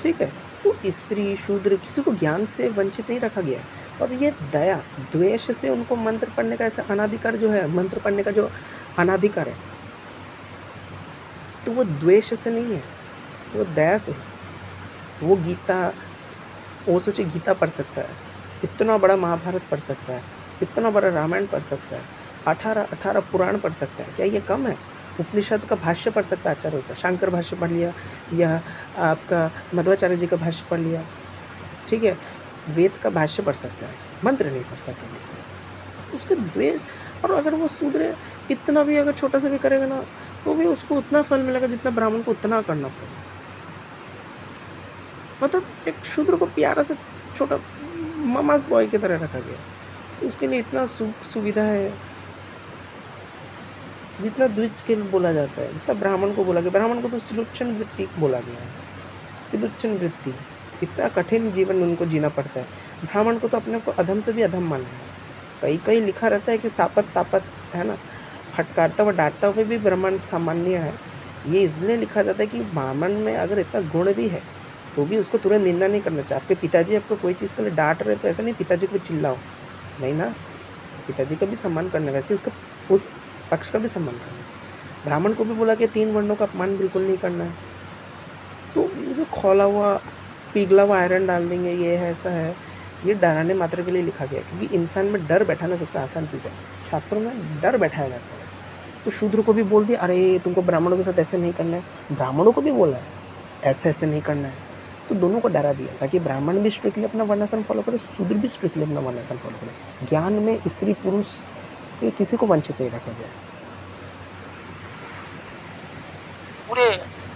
ठीक है। तो स्त्री शूद्र किसी को ज्ञान से वंचित नहीं रखा गया। और ये दया द्वेष से उनको मंत्र पढ़ने का ऐसा अनाधिकार जो है, मंत्र पढ़ने का जो अनाधिकार है, तो वो द्वेष से नहीं है, वो दया से। वो गीता, वो सोचे गीता पढ़ सकता है, इतना बड़ा महाभारत पढ़ सकता है, इतना बड़ा रामायण पढ़ सकता है, 18 पुराण पढ़ सकता है, क्या ये कम है? उपनिषद का भाष्य पढ़ सकता है, आचार्य होता है, शंकर भाष्य पढ़ लिया या आपका मध्वाचार्य जी का भाष्य पढ़ लिया, ठीक है। वेद का भाष्य पढ़ सकता है, मंत्र नहीं पढ़ सकेंगे। उसके द्वेष, और अगर वो सुधरे इतना भी, अगर छोटा सा भी करेगा ना, तो भी उसको उतना फल मिलेगा जितना ब्राह्मण को उतना करना पड़ेगा। मतलब एक शूद्र को प्यारा से छोटा मामास बॉय की तरह रखा गया, उसके लिए इतना सुविधा है। जितना द्विज के बोला जाता है, जितना ब्राह्मण को बोला गया, ब्राह्मण को तो सिलुच्छन वृत्ति बोला गया है, सिलुच्छन वृत्ति। इतना कठिन जीवन उनको जीना पड़ता है। ब्राह्मण को तो अपने को अधम से भी अधम मानना है। कहीं कहीं लिखा रहता है कि सापत तापत, है ना, फटकारता व डांटता हुए भी ब्राह्मण सामान्य है। ये इसलिए लिखा जाता है कि ब्राह्मण में अगर इतना गुण भी है तो भी उसको तुरंत निंदा नहीं करना चाहिए। आपके पिताजी आपको कोई चीज़ के लिए डांट रहे तो ऐसा नहीं पिताजी को चिल्लाओ, नहीं ना, पिताजी का भी सम्मान करना, वैसे उसका उस पक्ष का भी सम्मान करना। ब्राह्मण को भी बोला कि 3 वर्णों का अपमान बिल्कुल नहीं करना है। तो ये जो खोला हुआ पिघला हुआ आयरन डाल देंगे, ये है, ऐसा है, ये डराने मात्र के लिए लिखा गया है, क्योंकि इंसान में डर बैठाना सबसे आसान चीज़ है। शास्त्रों में डर बैठाया जाता है। तो शूद्र को भी बोल दिया, अरे तुमको ब्राह्मणों के साथ ऐसे नहीं करना है, ब्राह्मणों को भी बोला है ऐसे ऐसे नहीं करना है। तो दोनों को डरा दिया ताकि ब्राह्मण भी स्ट्रिक्टली अपना वर्णाश्रम फॉलो करे, शूद्र भी स्ट्रिक्टली अपना वर्णाश्रम फॉलो करे। ज्ञान में स्त्री पुरुष ये किसी को वंचित नहीं रखा गया। पूरे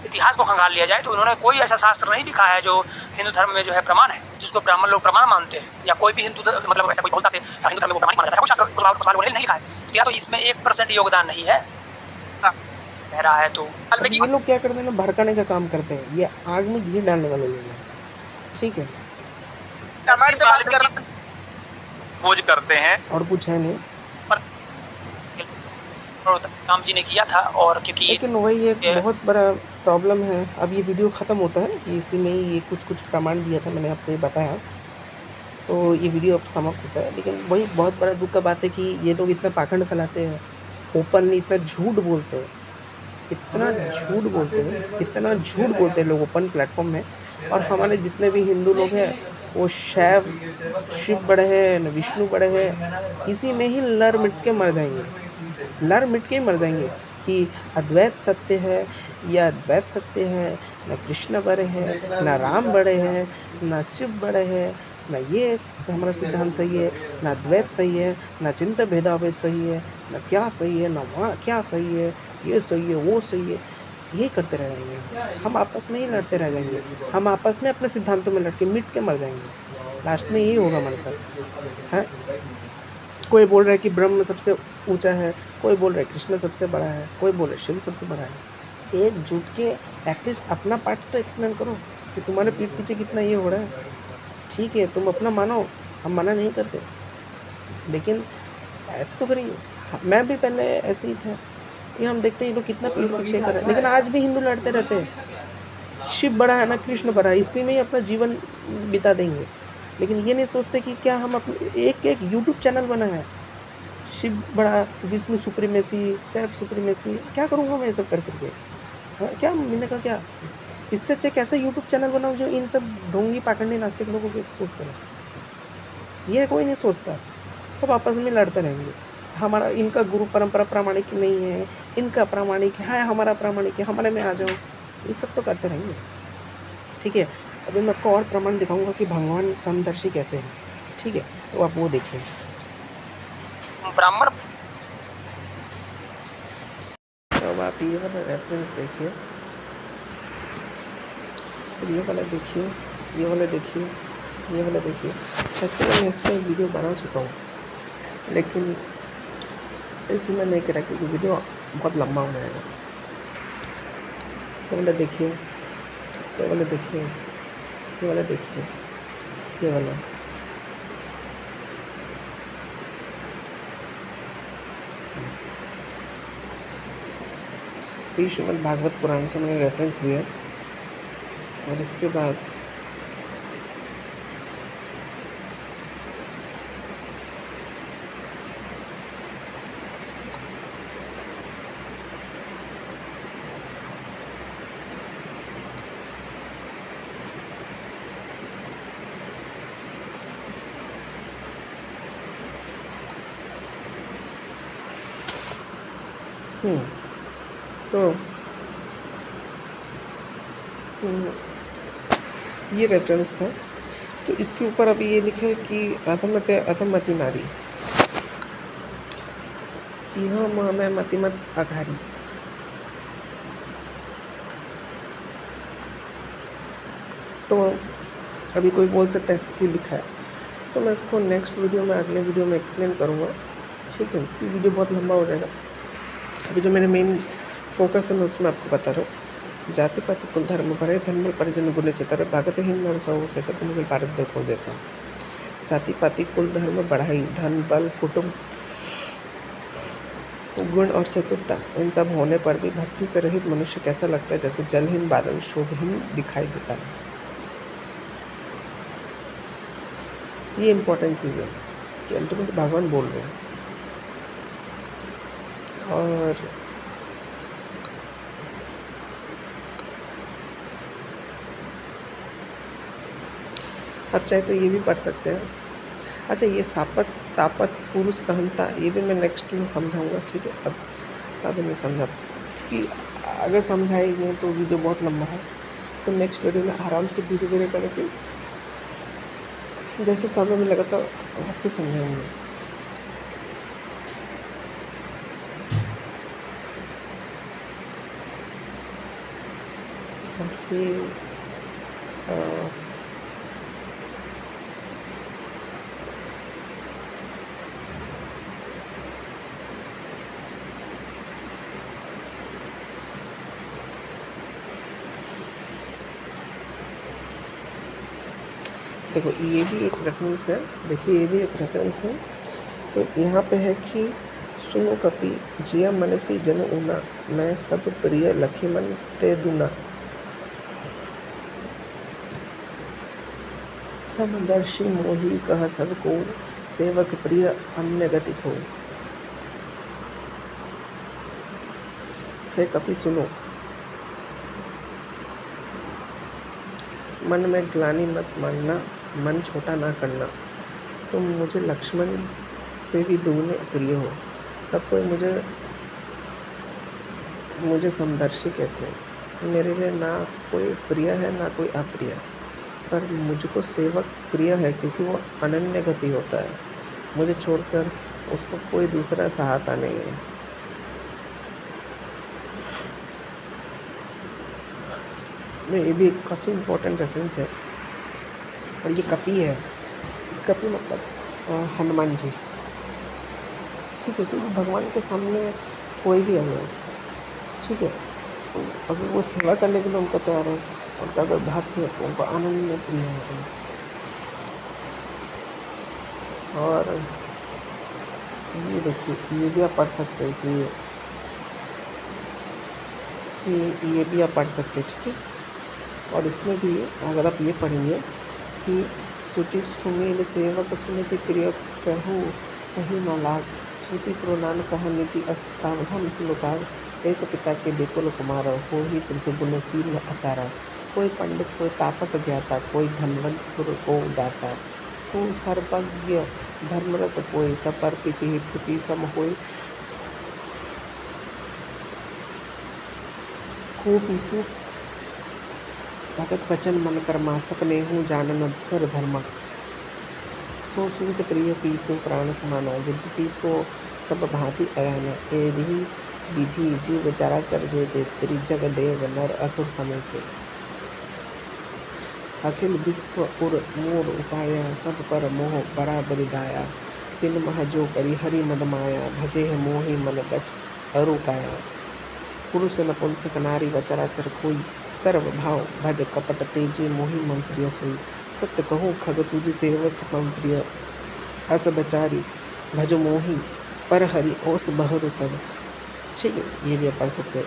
इतिहास को खंगाल लिया जाए तो उन्होंने कोई ऐसा शास्त्र नहीं लिखा है जो हिंदू धर्म में जो है प्रमाण है, जिसको ब्राह्मण लोग प्रमाण मानते हैं, या कोई भी मतलब ऐसा कोई बोलता से हिंदू धर्म में प्रमाण माना जाता है, ऐसा कोई शास्त्र उन्होंने नहीं लिखा है। या तो इसमें 1% योगदान नहीं है, कह रहा है तो ये लोग क्या करते हैं ना, भड़काने का काम करते हैं। ये आग में घी डालने वाले लोग हैं, ठीक है, खोज करते हैं और कुछ है नहीं। राम जी ने किया था, और क्योंकि लेकिन वही एक बहुत बड़ा प्रॉब्लम है। अब ये वीडियो ख़त्म होता है, इसी में ही ये कुछ प्रमाण दिया था, मैंने आपको ये बताया, तो ये वीडियो अब समाप्त होता है। लेकिन वही बहुत बड़ा दुख का बात है कि ये लोग इतना पाखंड फैलाते हैं, ओपनली इतना झूठ बोलते हैं, इतना झूठ बोलते हैं लोग ओपन प्लेटफॉर्म में। और हमारे जितने भी हिंदू लोग हैं वो शैव शिव बड़े हैं न विष्णु बड़े हैं, इसी में ही लड़ मिट के मर जाएंगे कि अद्वैत सत्य है या अद्वैत सत्य है, न कृष्ण बड़े हैं, न राम बड़े हैं, न शिव बड़े हैं, न ये हमारा सिद्धांत सही है, न अद्वैत सही है, न चिंता भेदाभेद सही है, न क्या सही है, न वहाँ क्या सही है, ये सही है वो सही है। यही करते रह जाएंगे, हम आपस में ही लड़ते रह जाएंगे, हम आपस में अपने सिद्धांतों में लड़के मिट के मर जाएंगे। लास्ट में यही होगा हमारे साथ, है। कोई बोल रहा है कि ब्रह्म सबसे ऊंचा है, कोई बोल रहा है कृष्ण सबसे बड़ा है, कोई बोल रहा है शिव सबसे बड़ा है। एक जुट के एटलीस्ट अपना पार्ट तो एक्सप्लेन करो कि तुम्हारे पीठ पीछे कितना ये हो रहा है। ठीक है, तुम अपना मानो, हम मना नहीं करते, लेकिन ऐसे तो करिए। मैं भी पहले ऐसे ही था, ये हम देखते हैं ये लोग कितना पीठ पीछे कर रहे हैं, लेकिन आज भी हिंदू लड़ते रहते हैं। शिव बड़ा है ना कृष्ण बड़ा है, इसी में ही अपना जीवन बिता देंगे। लेकिन ये नहीं सोचते कि क्या हम अपने एक यूट्यूब चैनल बना है, शिव बड़ा, विष्णु सुप्रीमेसी, सैफ सुप्रीमेसी, क्या करूँगा मैं ये सब कर करके? हाँ, क्या मैंने कहा क्या इससे अच्छा कैसे यूट्यूब चैनल बनाऊँ जो इन सब ढोंगी पाखंडी नास्तिक लोगों को एक्सपोज करे? ये कोई नहीं सोचता, सब आपस में लड़ते रहेंगे। हमारा इनका गुरु परंपरा प्रामाणिक नहीं है, इनका प्रामाणिक है, हमारा प्रामाणिक है, हमारे में आ जाओ, ये सब तो करते रहेंगे। ठीक है, अभी मैं आपको और प्रमाण दिखाऊंगा कि भगवान समदर्शी कैसे हैं। ठीक है, तो आप वो देखिए। ब्राह्मण, अब आप ये वाला रेफरेंस देखिए, ये वाला देखिए, ये वाला देखिए, ये वाला देखिए। सच्ची मैं इस पर वीडियो बना चुका हूँ, लेकिन इसलिए नहीं करा क्योंकि वीडियो बहुत लंबा हो जाएगा। ये वाला देखिए, ये वाला देखिए, ये वाला देखिए, ये वाला, तो श्रीमद् भागवत पुराण से मैंने रेफरेंस दिया। और इसके बाद तो ये रेफरेंस था। तो इसके ऊपर अभी ये लिखा है कि अधमते अधमति नारी, तीहा माह में मतिमत अघारी। तो अभी कोई बोल सकता है ऐसे क्यों लिखा है, तो मैं इसको नेक्स्ट वीडियो में, अगले वीडियो में एक्सप्लेन करूँगा, ठीक है। ये वीडियो बहुत लंबा हो जाएगा। अभी जो मेरे मेन फोकस है मैं उसमें आपको बता रहा हूँ। जाति पाति कुल धर्म भरे धन परिजन गुण चितर भागत हीन नर सौ कैसे तो मुझे भारत देखो जैसा। जाति पाति कुल धर्म बढ़ाई, धन बल कुटुंब गुण और चतुरता, इन सब होने पर भी भक्ति से रहित मनुष्य कैसा लगता है, जैसे जलहीन बादल शोभहीन दिखाई देता है। ये इम्पोर्टेंट चीज़ है कि अल्टीमेट भगवान बोल रहे हैं। और अब चाहे तो ये भी पढ़ सकते हैं। अच्छा, ये सापत तापत पुरुष कहनता, ये भी मैं नेक्स्ट में समझाऊंगा, ठीक है। अब अभी मैं समझा कि अगर समझाएंगे तो वीडियो बहुत लंबा है, तो नेक्स्ट वीडियो में आराम से धीरे धीरे करके जैसे समय में लगा तो वैसे समझाएंगे। और फिर देखो ये भी एक रेफरेंस है, देखिए ये भी एक रेफरेंस है। तो यहाँ पे है कि सुनो कपि जिया मनसी जन ऊना, मैं सब प्रिय लखी मन ते दूना। समदर्शी मोही कह सबको, सेवक प्रिय अन्य गति सो। हे कपि सुनो, मन में ग्लानि मत मानना, मन छोटा ना करना। तुम मुझे लक्ष्मण से भी दुगने प्रिय हो। सब कोई मुझे समदर्शी कहते हैं। मेरे लिए ना कोई प्रिय है ना कोई अप्रिय, पर मुझको सेवक प्रिय है क्योंकि वो अनन्य गति होता है। मुझे छोड़कर उसको कोई दूसरा सहायता नहीं है। ये भी काफ़ी इम्पोर्टेंट रेफरेंस है। और ये कपि है, कपि मतलब हनुमान जी, ठीक है। क्योंकि भगवान के सामने कोई भी है, ठीक है, तो अगर वो सेवा करने के लिए उनको तैयार है, उनका अगर भक्त है तो उनको आनंद में प्रिय है। और ये देखिए, ये भी आप पढ़ सकते हैं कि ये भी आप पढ़ सकते हैं, ठीक है। और इसमें भी अगर आप ये पढ़ेंगे कि सूचि सुमेल सेवक सुनति प्रिय कहूँ कहीं न लाग, श्रुति प्रोनान कह नीति अस सावधान सुलोकार। एक पिता के बेकुल कुमार, हो ही पृथ्वी गुणशील आचारा। कोई पंडित कोई तापस ज्ञाता, कोई धनवंत सुर को दाता। तू सर्वज्ञ धर्मरत कोई, सपर पिति प्रति सम होय। को पीतु भगत वचन मन कर्मा, सपने हूँ जानन सर धर्मा। सो सूत प्रिय पीतु प्राण समाना, यद्यपि सो सब भांति अयन। एहि विधि जीव चराचर जेते, तेरी जग देव नर असुर समेते। अखिल विश्व उर मोर उपाया, सब पर मोह बड़ा बलिदाया। तिन मह जो करी हरि मद माया, भजे है मोहि मन गच अरु काया। पुरुष नपुंसक नारी वचराचर कोई, सर्व भाव भज कपट तेजी मोहि मन प्रिय सोई। सत्य कहूँ खग तुझ सेवक मम प्रिय, अस बचारी भज मोहि पर हरि ओस बहरु तब। ठीक है, ये भी आप पढ़ सकते हैं,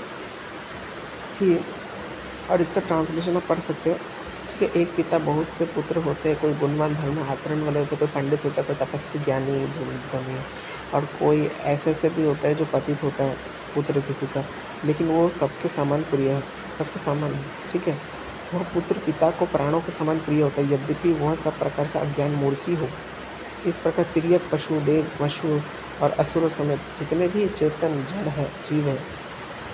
ठीक है। और इसका ट्रांसलेशन आप पढ़ सकते हो, ठीक है। एक पिता बहुत से पुत्र होते हैं, कोई गुणवान धर्म आचरण वाले होते हैं, कोई पंडित होता है, कोई तपस्वी ज्ञानी धनी, और कोई ऐसे भी होता है जो पतित होता है पुत्र किसी का, लेकिन वो सबके समान प्रिय है, सबके समान है, ठीक है। वह पुत्र पिता को प्राणों के समान प्रिय होता है, यद्यपि वह सब प्रकार से अज्ञान मूर्खी हो। इस प्रकार तिर्यक पशु देव पशु और असुरों समेत जितने भी चेतन जड़ है जीव है,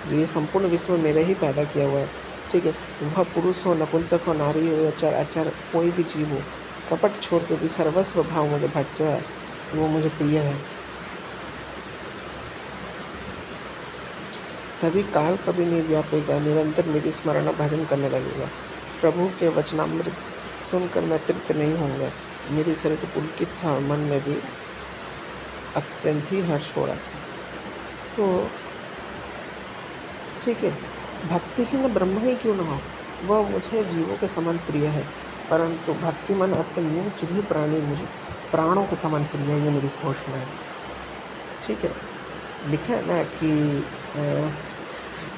जो ये संपूर्ण विश्व में मेरे ही पैदा किया हुआ है, ठीक है। वह पुरुष हो नपुंसक हो नारी हो या चर अचर कोई भी जीव हो, कपट छोड़ के भी सर्वस्व भाव मुझे भज है, वो मुझे प्रिय है। तभी काल कभी नहीं व्यापेगा, निरंतर मेरी स्मरण भजन करने लगेगा। प्रभु के वचनामृत सुनकर मैं तृप्त नहीं होऊंगा। मेरी शरीर पुलकित था और मन में भी अत्यंत ही हर्ष हो रहा था। तो ठीक है, भक्तिहीन ब्रह्म ही क्यों न हो, वह मुझे जीवों के समान प्रिय है, परंतु भक्तिमान अत्यंत भी प्राणी मुझे प्राणों के समान प्रिय है, ये मेरी घोषणा है। ठीक है, लिखा है ना कि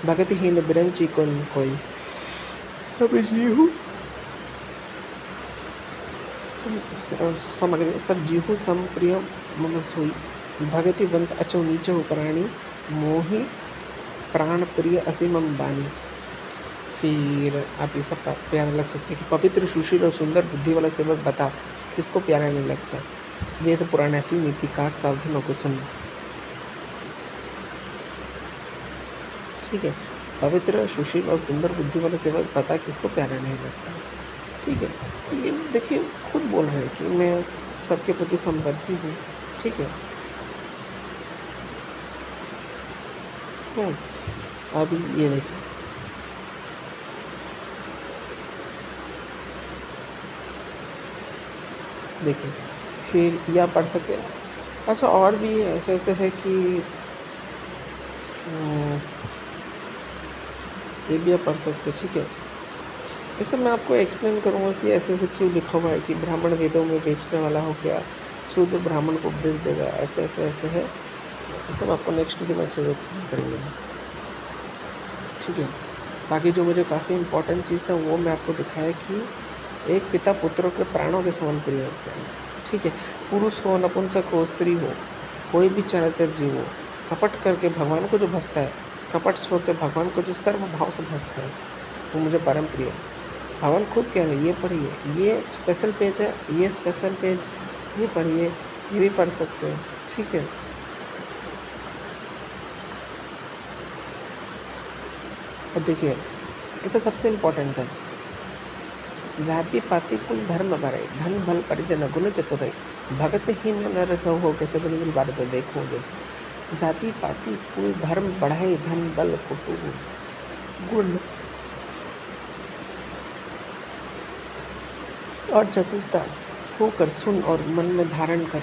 भक्तिहीन बिरंची कोई सब जीव समग्र सब जीव सम प्रिय मम सोई, भगतिवंत अचो नीचो प्राणी, मोहि प्राण प्रिय असीमम बानी। फिर आप ये सब प्यारा लग सकते हैं कि पवित्र सुशील और सुंदर बुद्धि वाला सेवक बता किसको प्यारा नहीं लगता। वेद पुराण ऐसी नीति काक सावधानों को सुन। ठीक है, पवित्र सुशील और सुंदर बुद्धि वाला सेवक बता किसको प्यारा नहीं लगता। ठीक है, ये देखिए खुद बोल रहे हैं कि मैं सबके प्रति समदर्शी हूँ। ठीक है, अभी ये देखिए, फिर यह पढ़ सकते हैं। अच्छा, और भी ऐसे ऐसे है कि ये भी आप पढ़ सकते हैं। ठीक है, इसे मैं आपको एक्सप्लेन करूँगा कि ऐसे ऐसे क्यों लिखा हुआ है कि ब्राह्मण वेदों में बेचने वाला हो गया, शूद्र ब्राह्मण को उपदेश देगा, ऐसे ऐसे ऐसे है। ये सब आपको नेक्स्ट वीडियो में अच्छे से एक्सप्लेन करेंगे। ठीक है, बाकी जो मुझे काफ़ी इंपॉर्टेंट चीज़ था वो मैं आपको दिखाया कि एक पिता पुत्रों के प्राणों के समान प्रिय होते हैं। ठीक है, पुरुष हो, नपुंसक हो, स्त्री हो, कोई भी चराचर जीव हो, कपट करके भगवान को जो भजता है, कपट छोड़ के भगवान को जो सर्व भाव से भजता है, वो मुझे परम प्रिय है। भगवान खुद कह रहे हैं, ये पढ़िए, ये स्पेशल पेज है, ये स्पेशल पेज, ये पढ़िए, ये भी पढ़ सकते हैं। ठीक है, और देखिए ये तो सबसे इम्पोर्टेंट है, जाति पाति कुल धर्म बरे, धन बल परिजन गुण चतुर, भगतहीन नर सो हो। कैसे बने दिन बात पे देखो, जैसे जाति पाति कुल धर्म बढ़ाए, धन बल कुटुंब गुण और चतुरता होकर सुन और मन में धारण कर।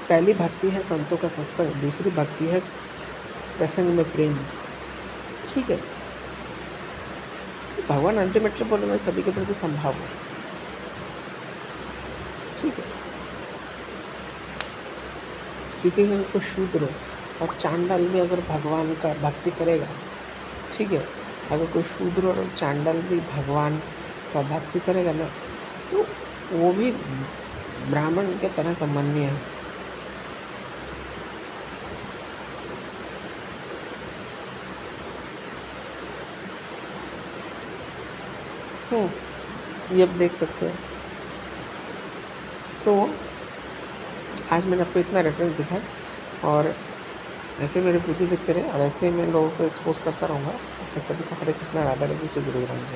पहली भक्ति है संतों का सत्संग, दूसरी भक्ति है प्रसंग में प्रेम। ठीक है, भगवान अल्टीमेटली बोले मैं सभी के प्रति संभाव हूँ। ठीक है, क्योंकि उनको शूद्र और चांडाल भी अगर भगवान का भक्ति करेगा, ठीक है, अगर कोई शूद्र और चांडाल भी भगवान का भक्ति करेगा ना, तो वो भी ब्राह्मण के तरह सम्मान्य है। ये अब देख सकते हैं। तो आज मैंने आपको इतना रेफरेंस दिखाया, और ऐसे मेरे वीडियो देखते रहे और ऐसे मैं लोगों को एक्सपोज करता रहूँगा। तो सभी को हरे कृष्णा, राधा रानी, श्री गुरु ग्रंथ।